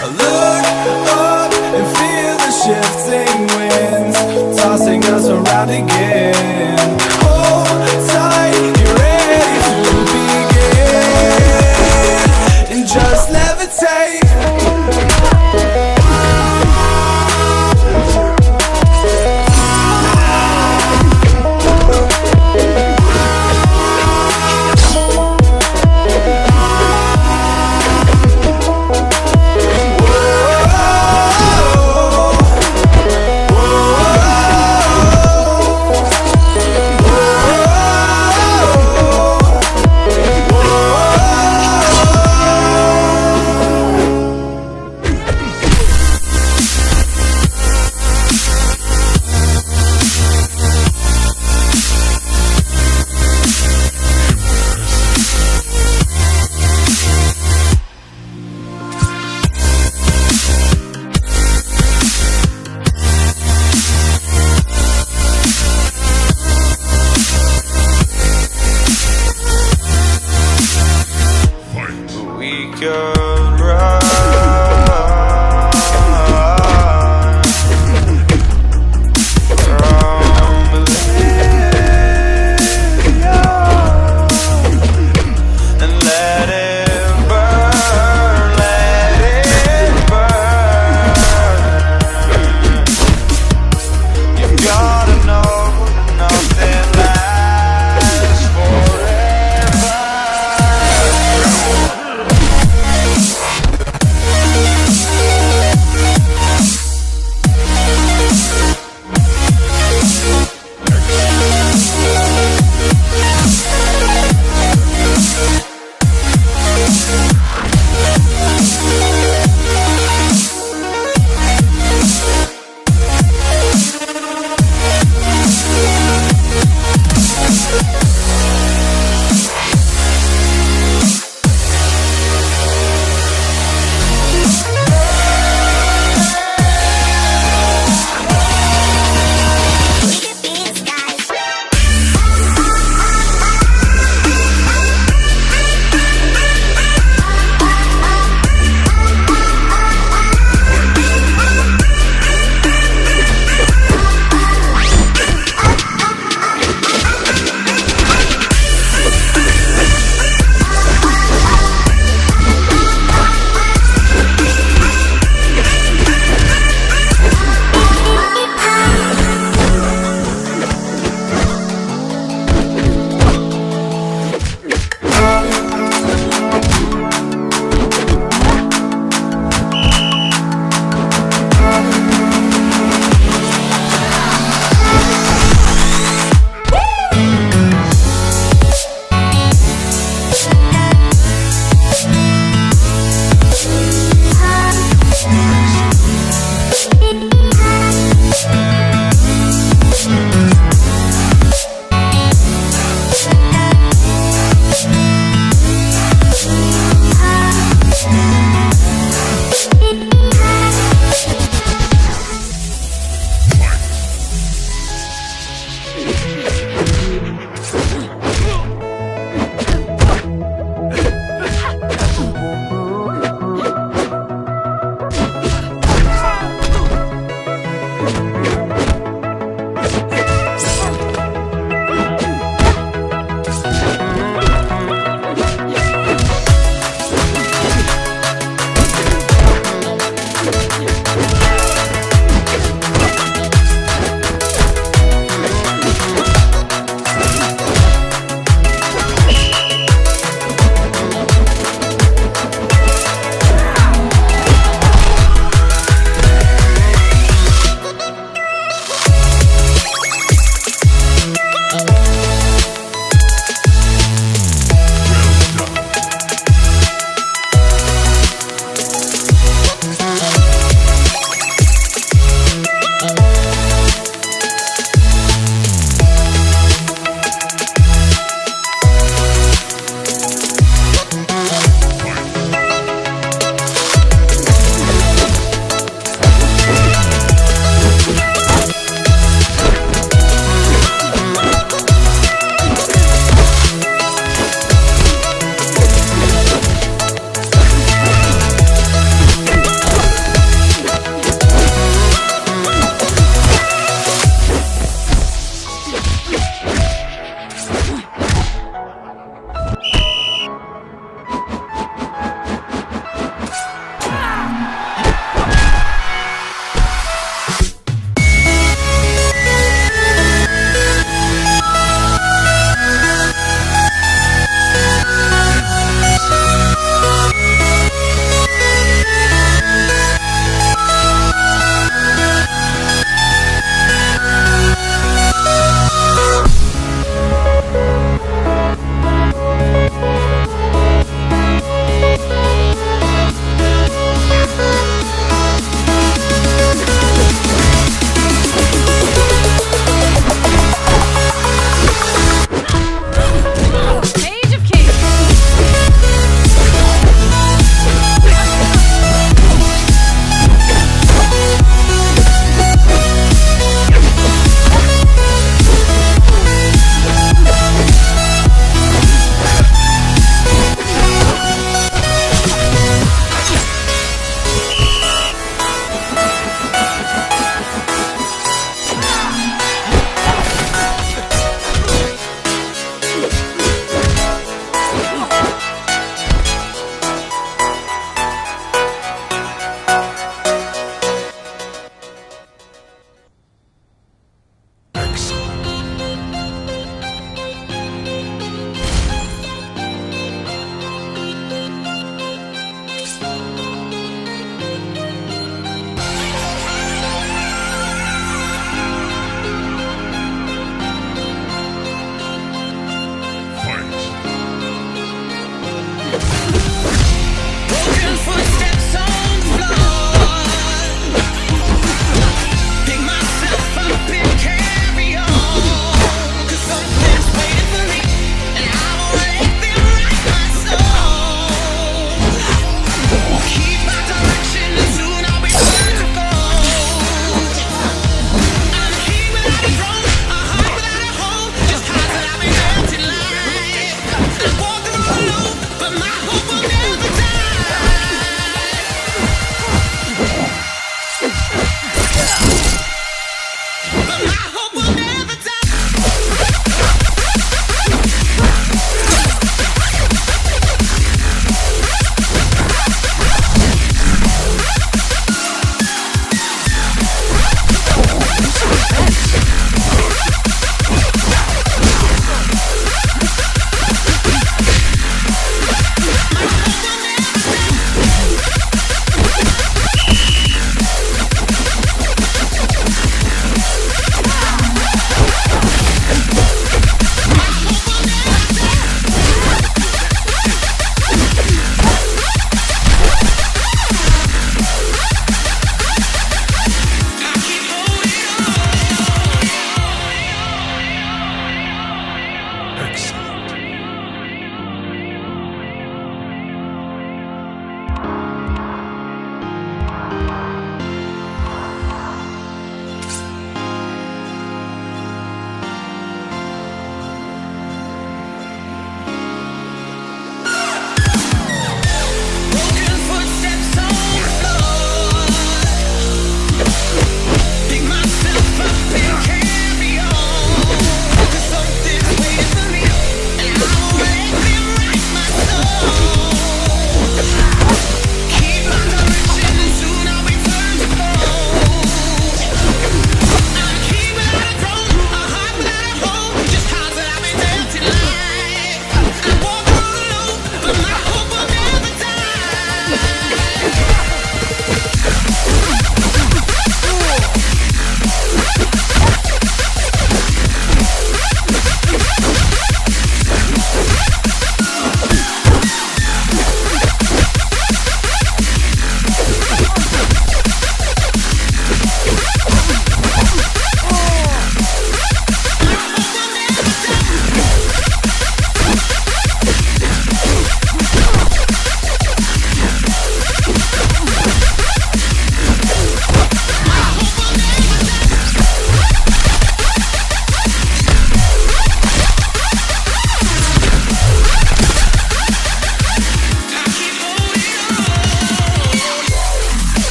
I look up and feel the shifting winds tossing us around again. Hold tight, you're ready to begin, and just levitate.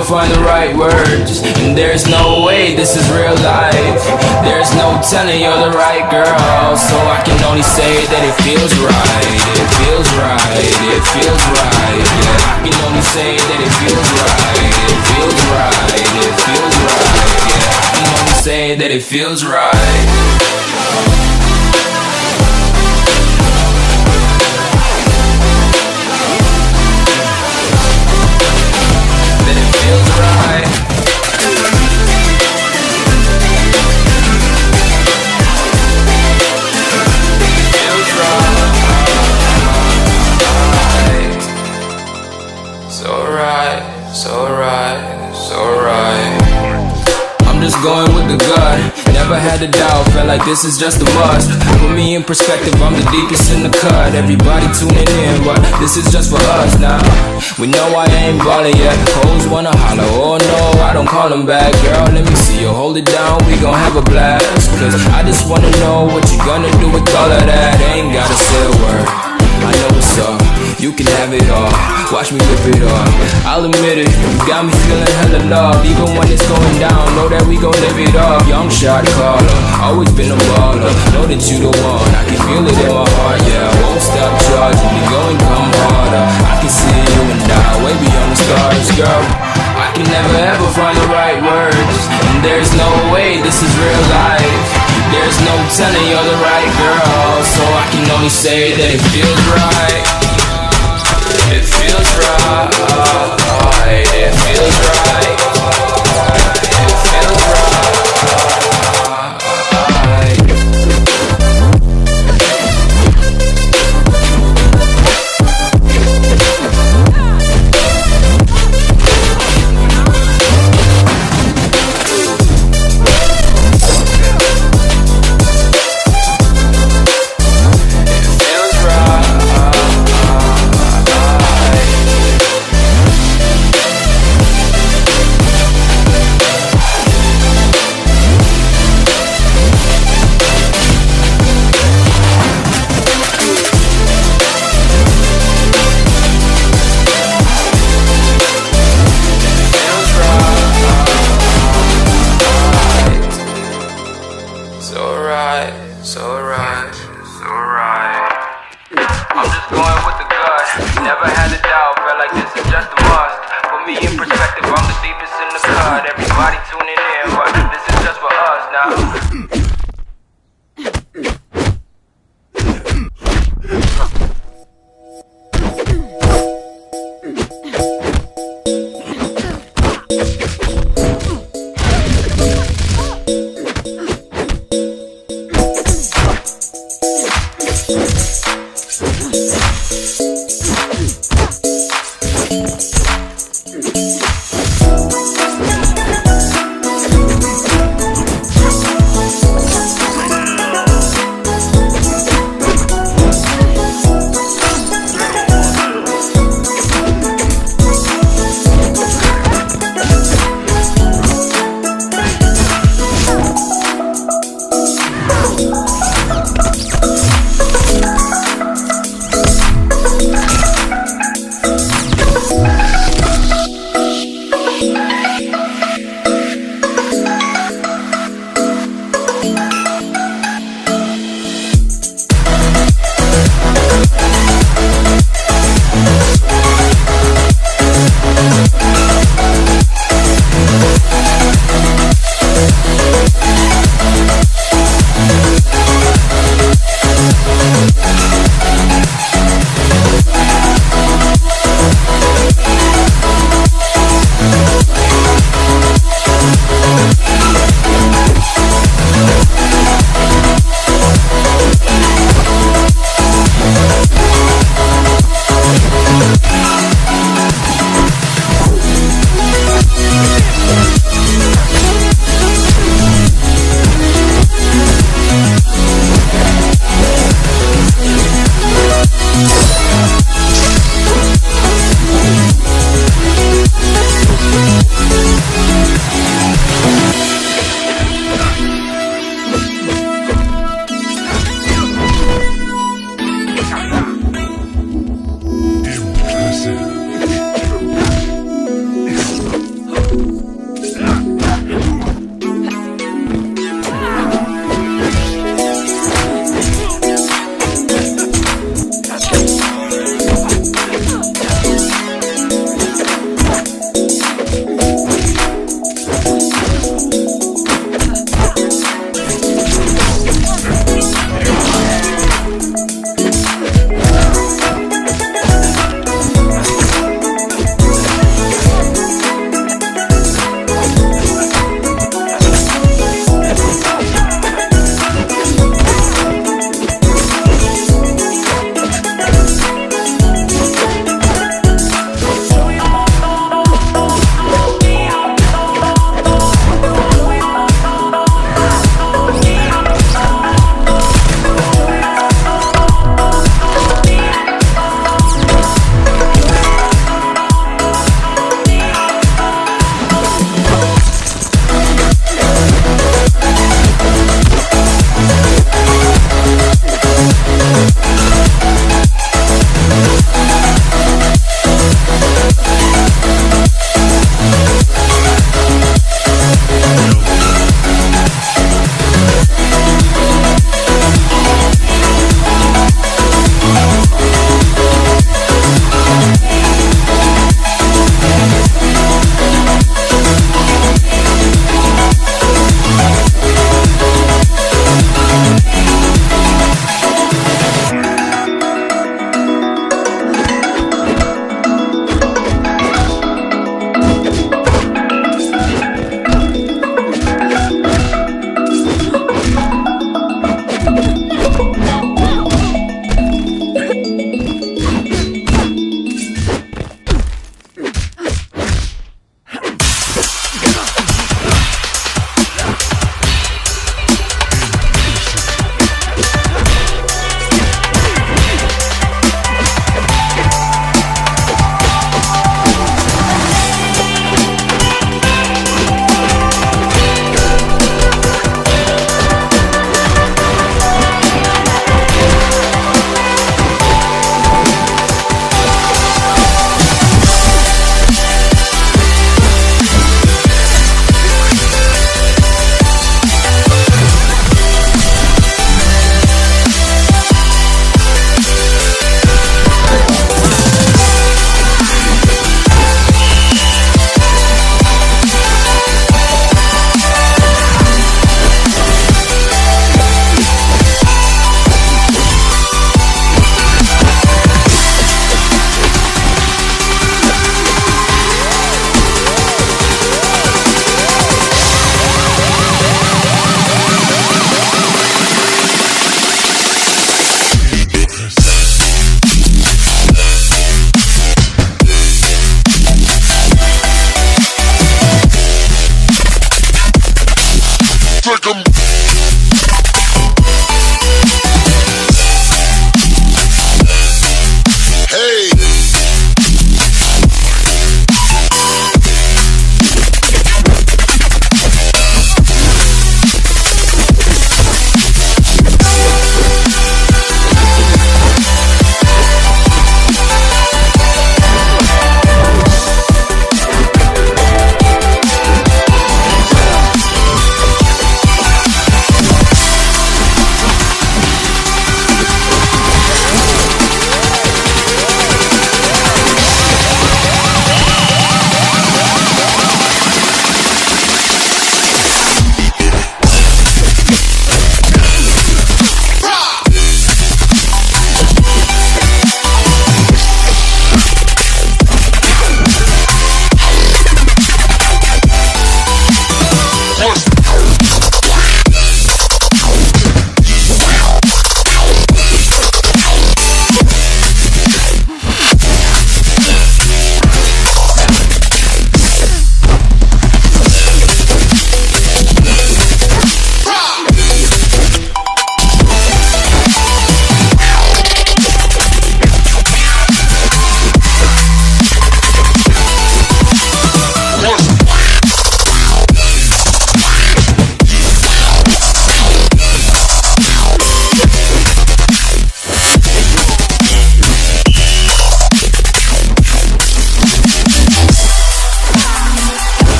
ever find the right words. And there's no way this is real life. There's no telling you're the right girl. So I can only say that it feels right. It feels right, it feels right. Yeah, I can only say that it feels right. It feels right, it feels right. Yeah, I can only say that it feels right. Going with the gut, never had a doubt, felt like this is just a must. Put me in perspective, I'm the deepest in the cut. Everybody tuning in, but this is just for us now. We know I ain't ballin' yet, hoes wanna holler, oh no, I don't call them back. Girl, let me see you hold it down, we gon' have a blast. Cause I just wanna know what you gonna do with all of that. Ain't gotta say a word, I know what's up, you can have it all. Watch me rip it off, I'll admit it, you got me feeling hella loved. Even when it's going down, know that we gon' live it up. Young shot caller, always been a baller. Know that you the one, I can feel it in my heart. Yeah, I won't stop charging, you go and come harder. I can see you and I, way beyond the stars, girl. I can never ever find the right words. And there's no way this is real life. There's no telling you're the right girl. So I can only say that it feels right. It feels right, it feels right, it feels right.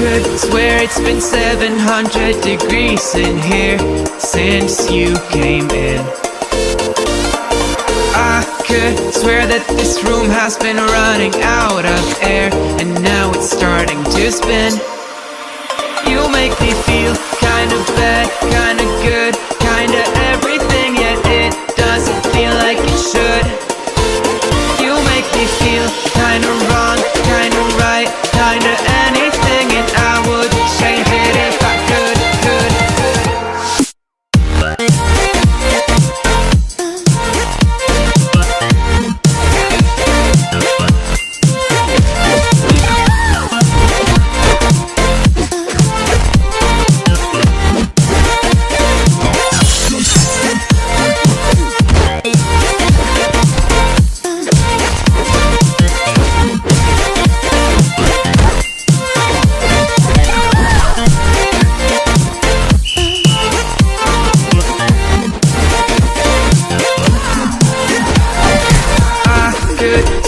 Could swear it's been 700 degrees in here since you came in. I could swear that this room has been running out of air, and now it's starting to spin. You make me feel kinda bad, kinda good, kinda everything, yet it doesn't feel like it should. You make me feel kinda wrong, kinda right, kinda anything, and I would change it if I could.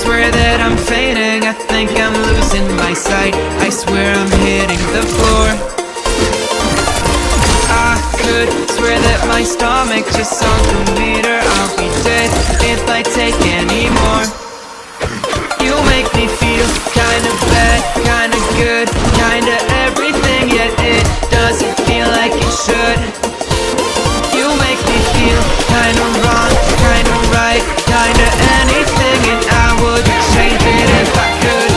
Swear that I'm fainting, I think I'm losing my sight, I swear I'm hitting the floor. I could swear that my stomach just sunk a meter, I'll be dead if I take any more. You make me feel kinda bad, kinda good, kinda everything, yet it doesn't feel like it should. You make me feel kinda wrong, kinda right, kinda anything, and I would change it if I could.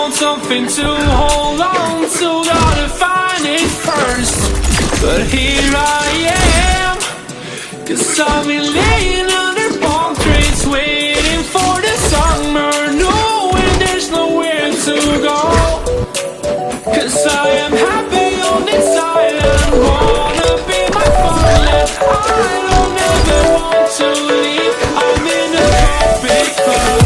want something to hold on to, gotta find it first. But here I am, 'cause I've been laying under palm trees, waiting for the summer, knowing there's nowhere to go. 'Cause I am happy on this island, wanna be my fatherland. I don't ever want to leave, I'm in a tropic club.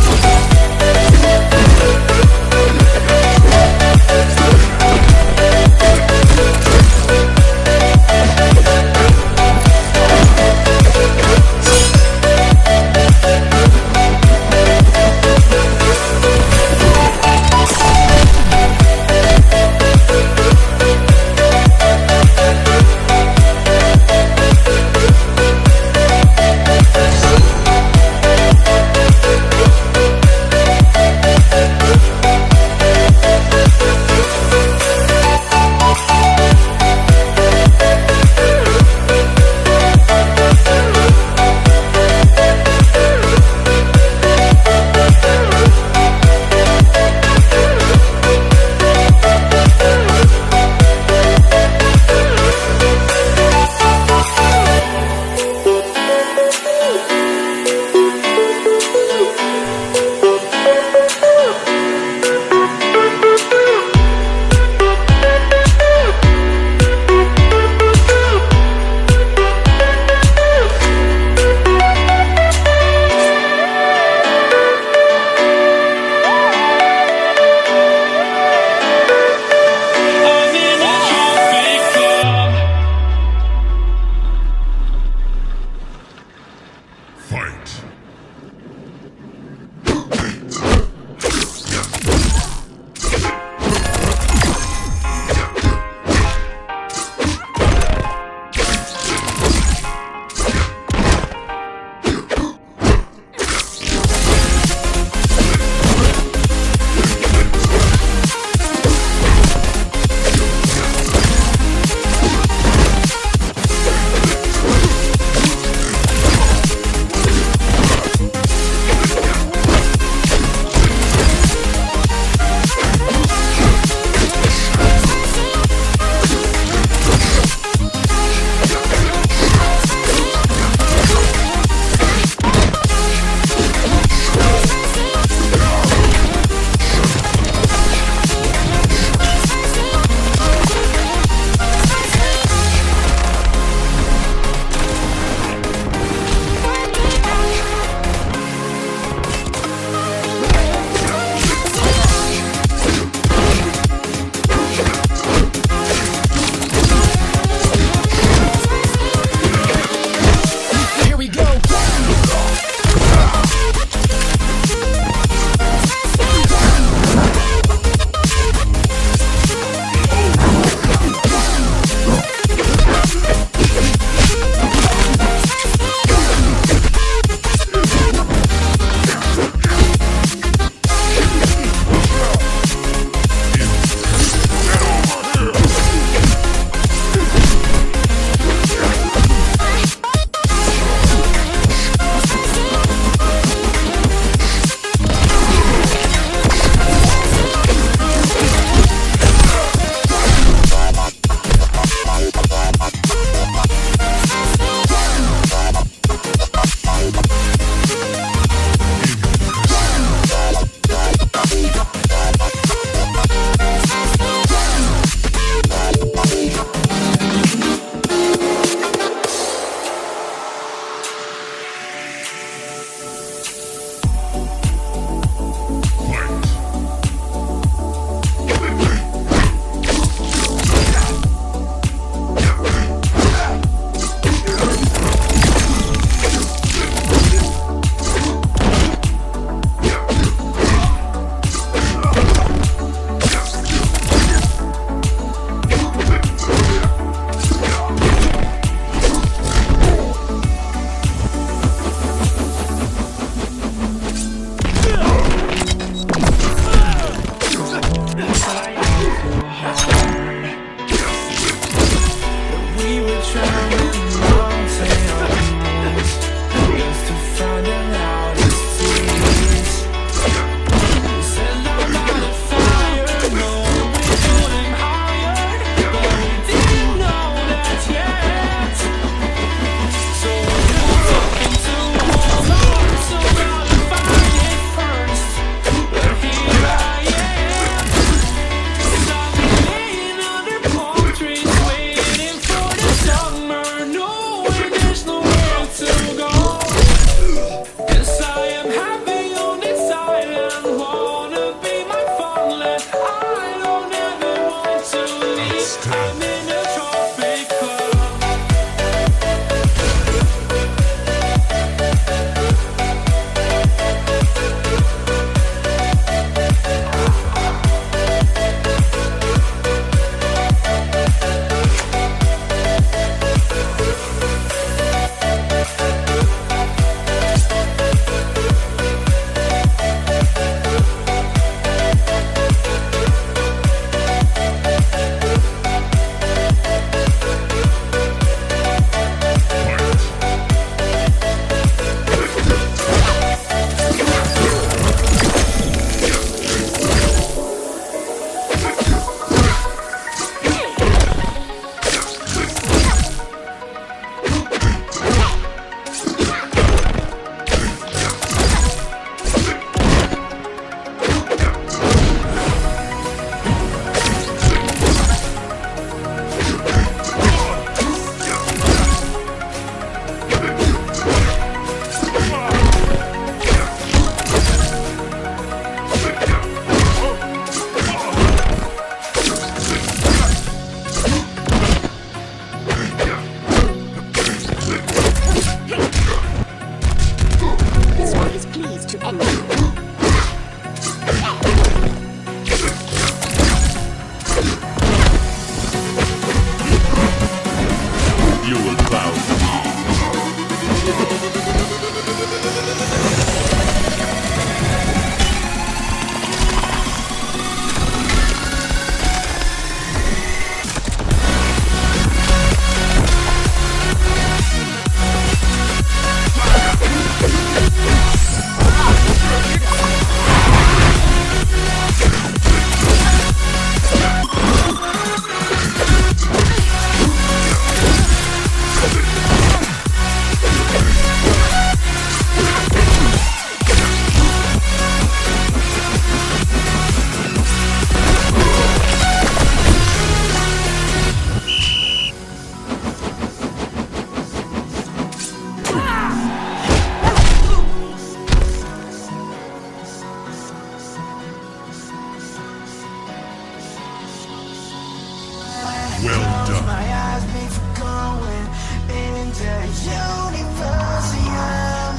done. My eyes made for going into universe, yeah.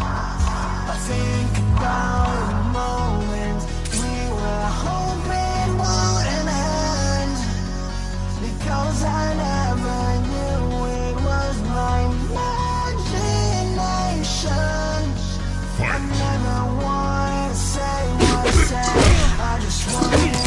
I think about the moments we were hoping wouldn't end, because I never knew it was my imagination. I never wanted to say what I said, I just wanted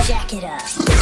Jack it up.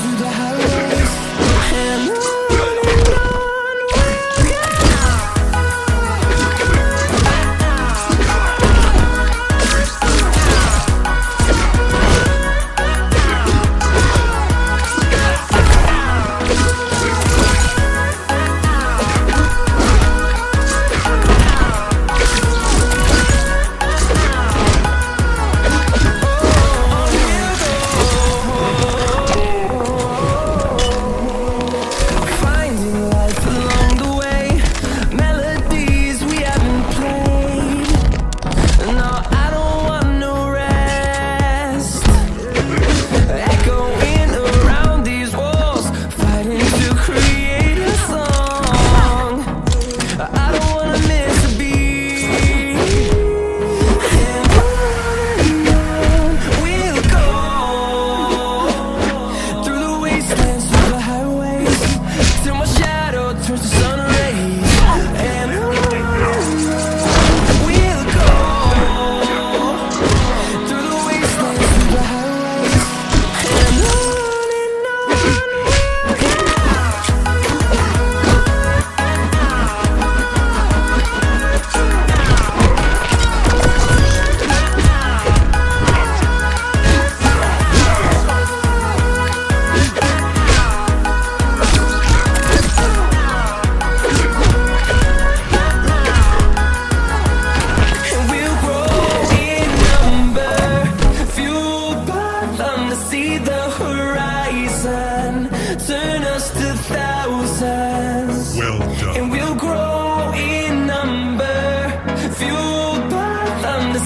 through the highways and on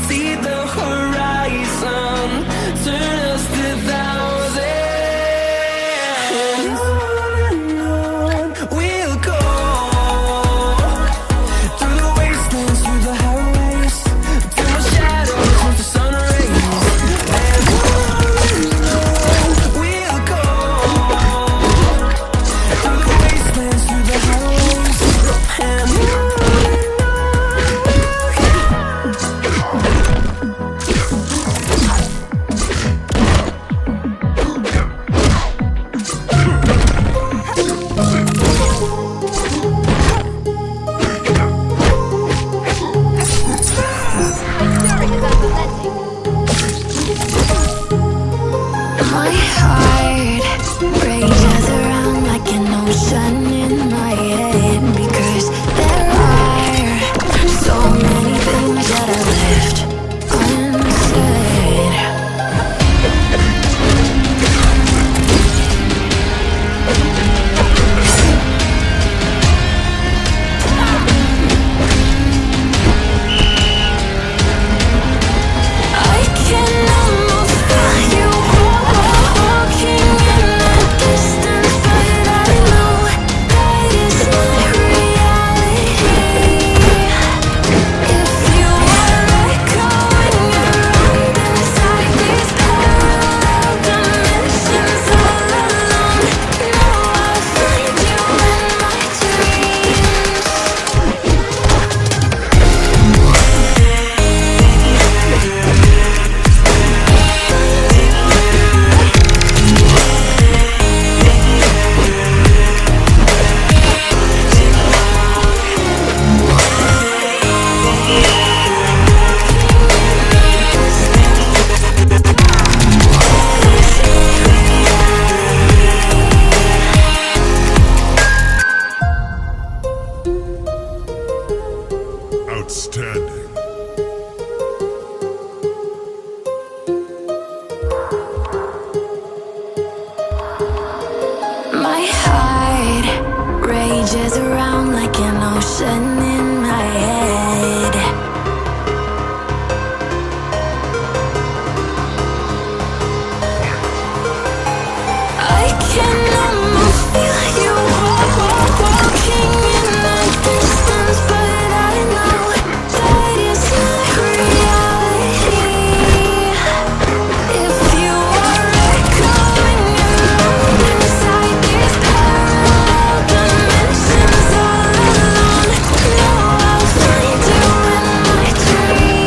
see the horizon turn us to thousands. On we'll go, through the wastelands, through the highways, till my shadow turns to sun rays. And on we'll go, through the wastelands, through the highways, and My heart rages around like an ocean in my head, because there are so many things that I left unsaid. I can almost feel you walking in the distance, but I know that it's not reality. If you are echoing around inside these parallel dimensions all alone, know I'll find you in my dreams. Outstanding. My heart rages around like an ocean in my head. I can almost feel you walking in the distance, but I know that it's not reality. If you are echoing around inside these parallel dimensions all alone, know I'll find you in my dreams.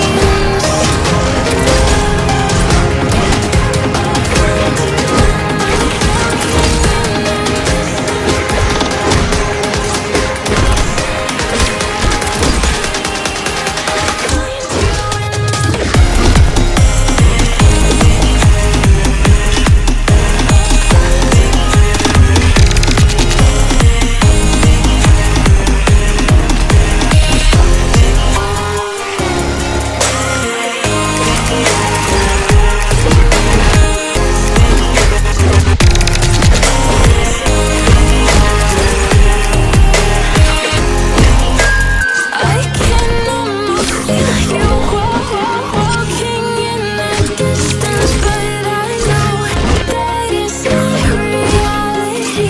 I can almost feel you walking in the distance, but I know that it's not reality.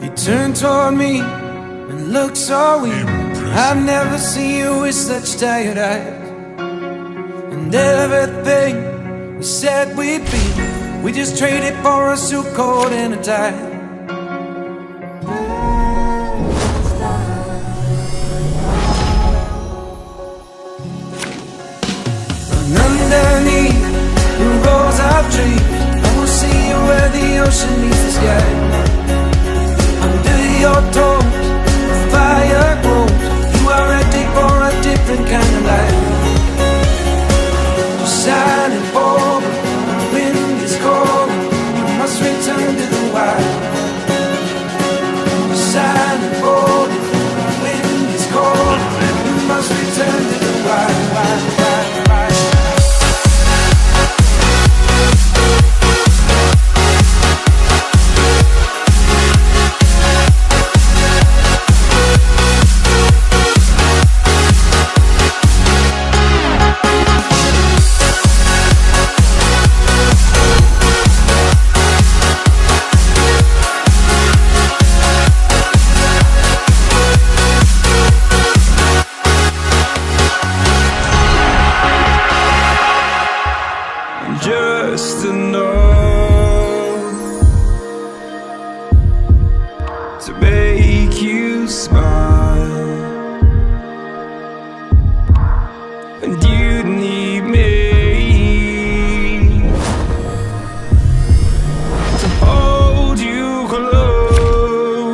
you turn toward me and look so weak. I've never seen you with such tired eyes. And everything we said we'd be, we just traded for a suit coat and a tie. And underneath the rows of trees, I will see you where the ocean meets the sky. Under your toes, the fire glows. You are ready for a and you need me to hold you close,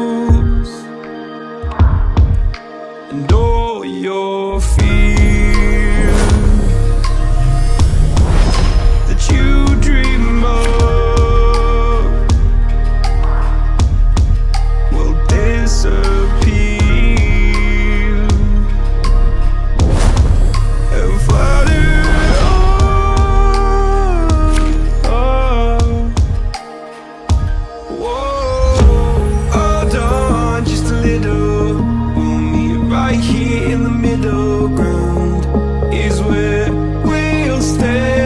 and all your fears that you dream of will disappear. And fight it all. Whoa, hold on just a little. We'll meet right here in the middle ground is where we'll stand.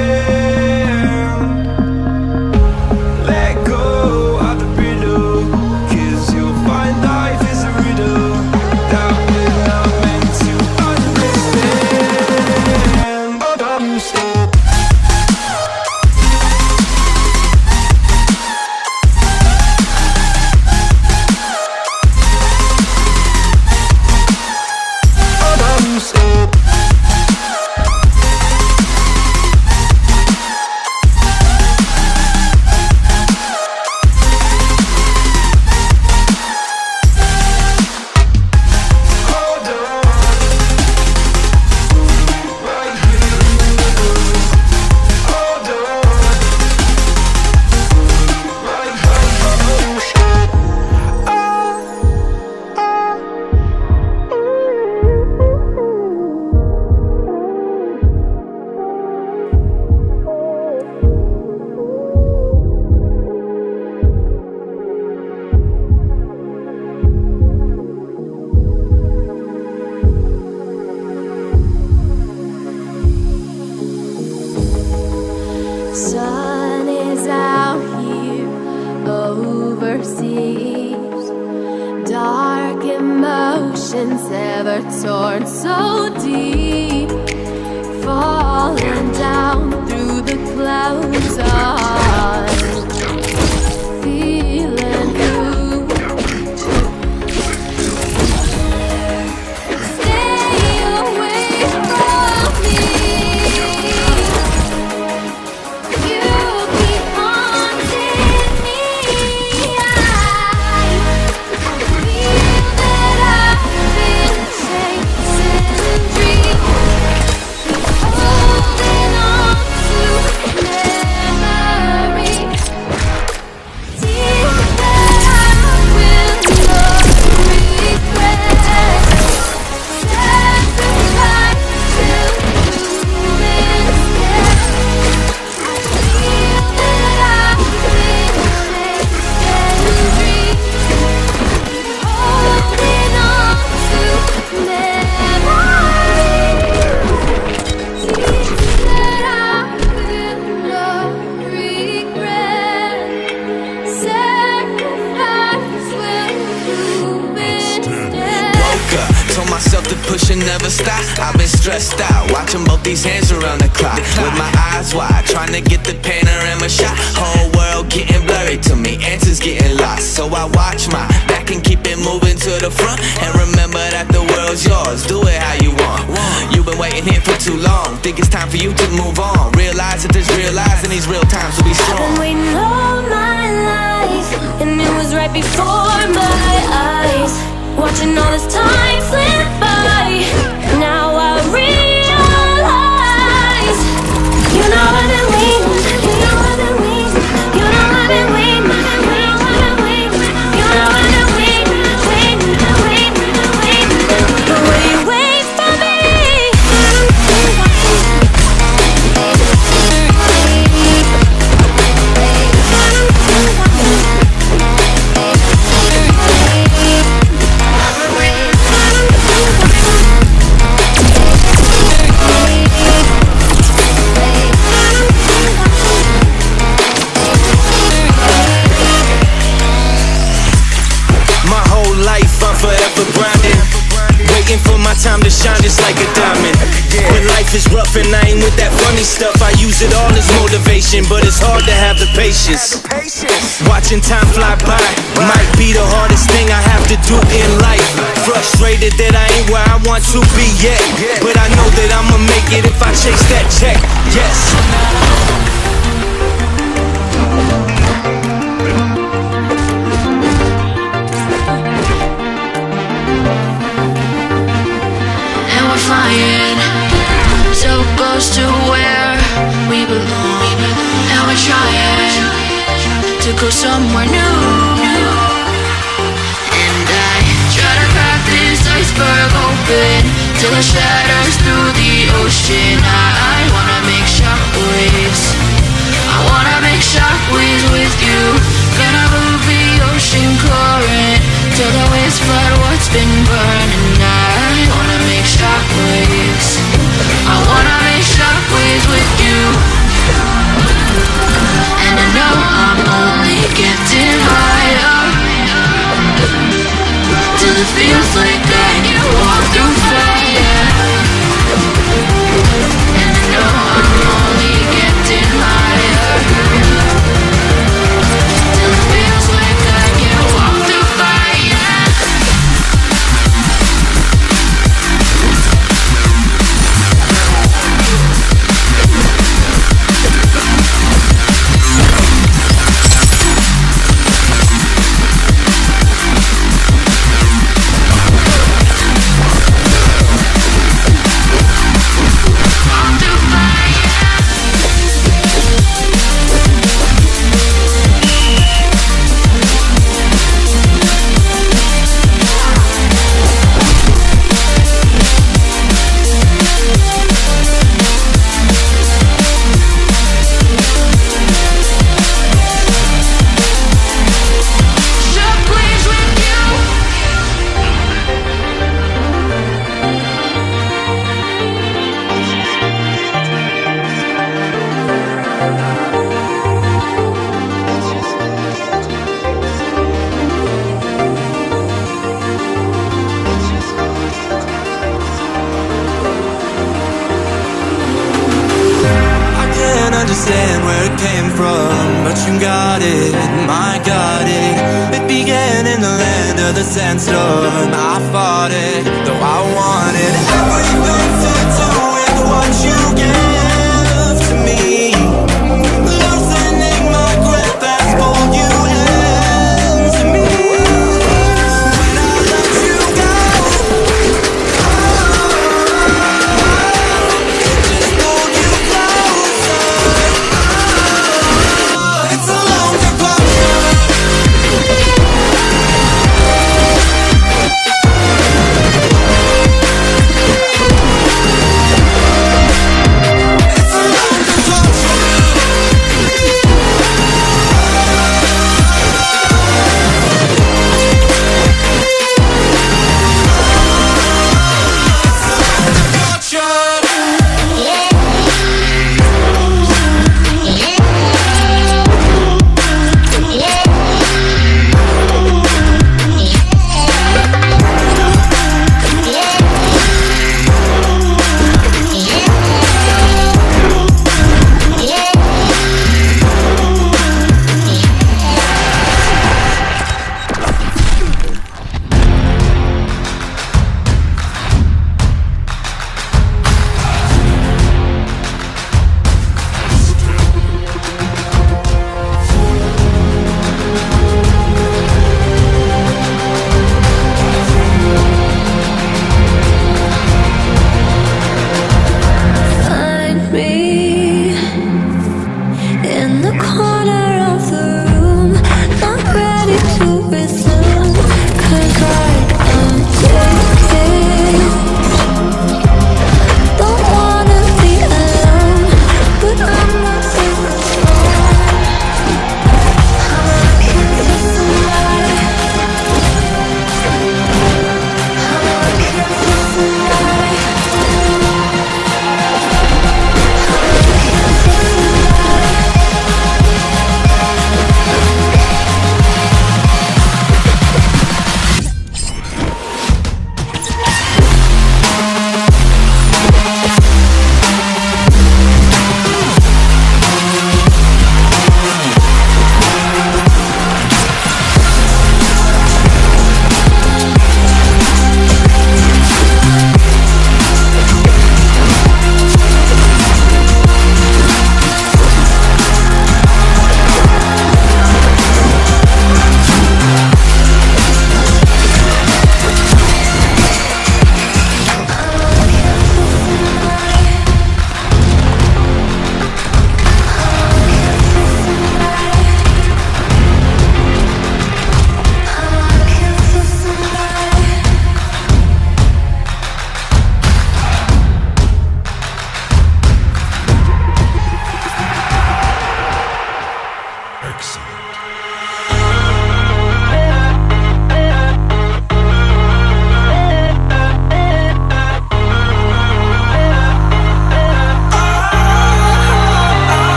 Let go of the riddle, 'cause you'll find life is a riddle that we're not meant to understand. Understand. Understand. Hold on. Right here. Hold on. Right here. Sun is out here overseas. Dark emotions ever torn so deep, falling down through the clouds. I'm feeling blue. Stay away from me. You keep haunting me. I feel that I've been chasing dreams, holding on to memories, tears that I will not regret. Sacrifice till doom instead. I feel that I've been chasing dreams, holding on to memories, tears that I will not regret. Sacrifice will prove instead. Woke up, told myself to push and never stop. I've been stressed out, watching both these hands around the clock. With my eyes wide, trying to get the panorama shot. Whole world getting blurry to me, answers getting lost. So I watch my back and keep it moving to the front. And remember that the world's yours, do it how you want. You've been waiting here for too long, think it's time for you to move on. Realize that there's real lies in these real times to be Been strong. waiting all my life, and it was right before my eyes, watching all this time slip by. Now I realize, you know I've been waiting, you know I've been waiting, you know I've been waiting, you know I've been waiting, you know I've been waiting, waiting. But will you wait for me? shine just like a diamond. When life is rough and I ain't with that funny stuff, I use it all as motivation, but it's hard to have the patience. Watching time fly by might be the hardest thing I have to do in life. Frustrated that I ain't where I want to be yet, but I know that I'ma make it if I chase that check. Yes. Flying so close to where we belong, and we're trying to go somewhere new. And I try to crack this iceberg open till it shatters through the ocean. I wanna make shockwaves. I wanna make shockwaves with you. Gonna move the ocean current till the waves flood what's been burning. I wanna make shockwaves. I wanna make shockwaves with you. And I know I'm only getting higher till it feels like I can walk through fire. And I know I'm only getting higher till it feels like I can walk through fire. Understand where it came from, but you got it, I got it. It began in the land of the sandstorm. I fought it, though I wanted everything to do with what you gave to me. Loosening my grip as pulled you into me. When I let you go, just pulled you closer. It's a long departure.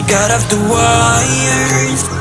got off the wires.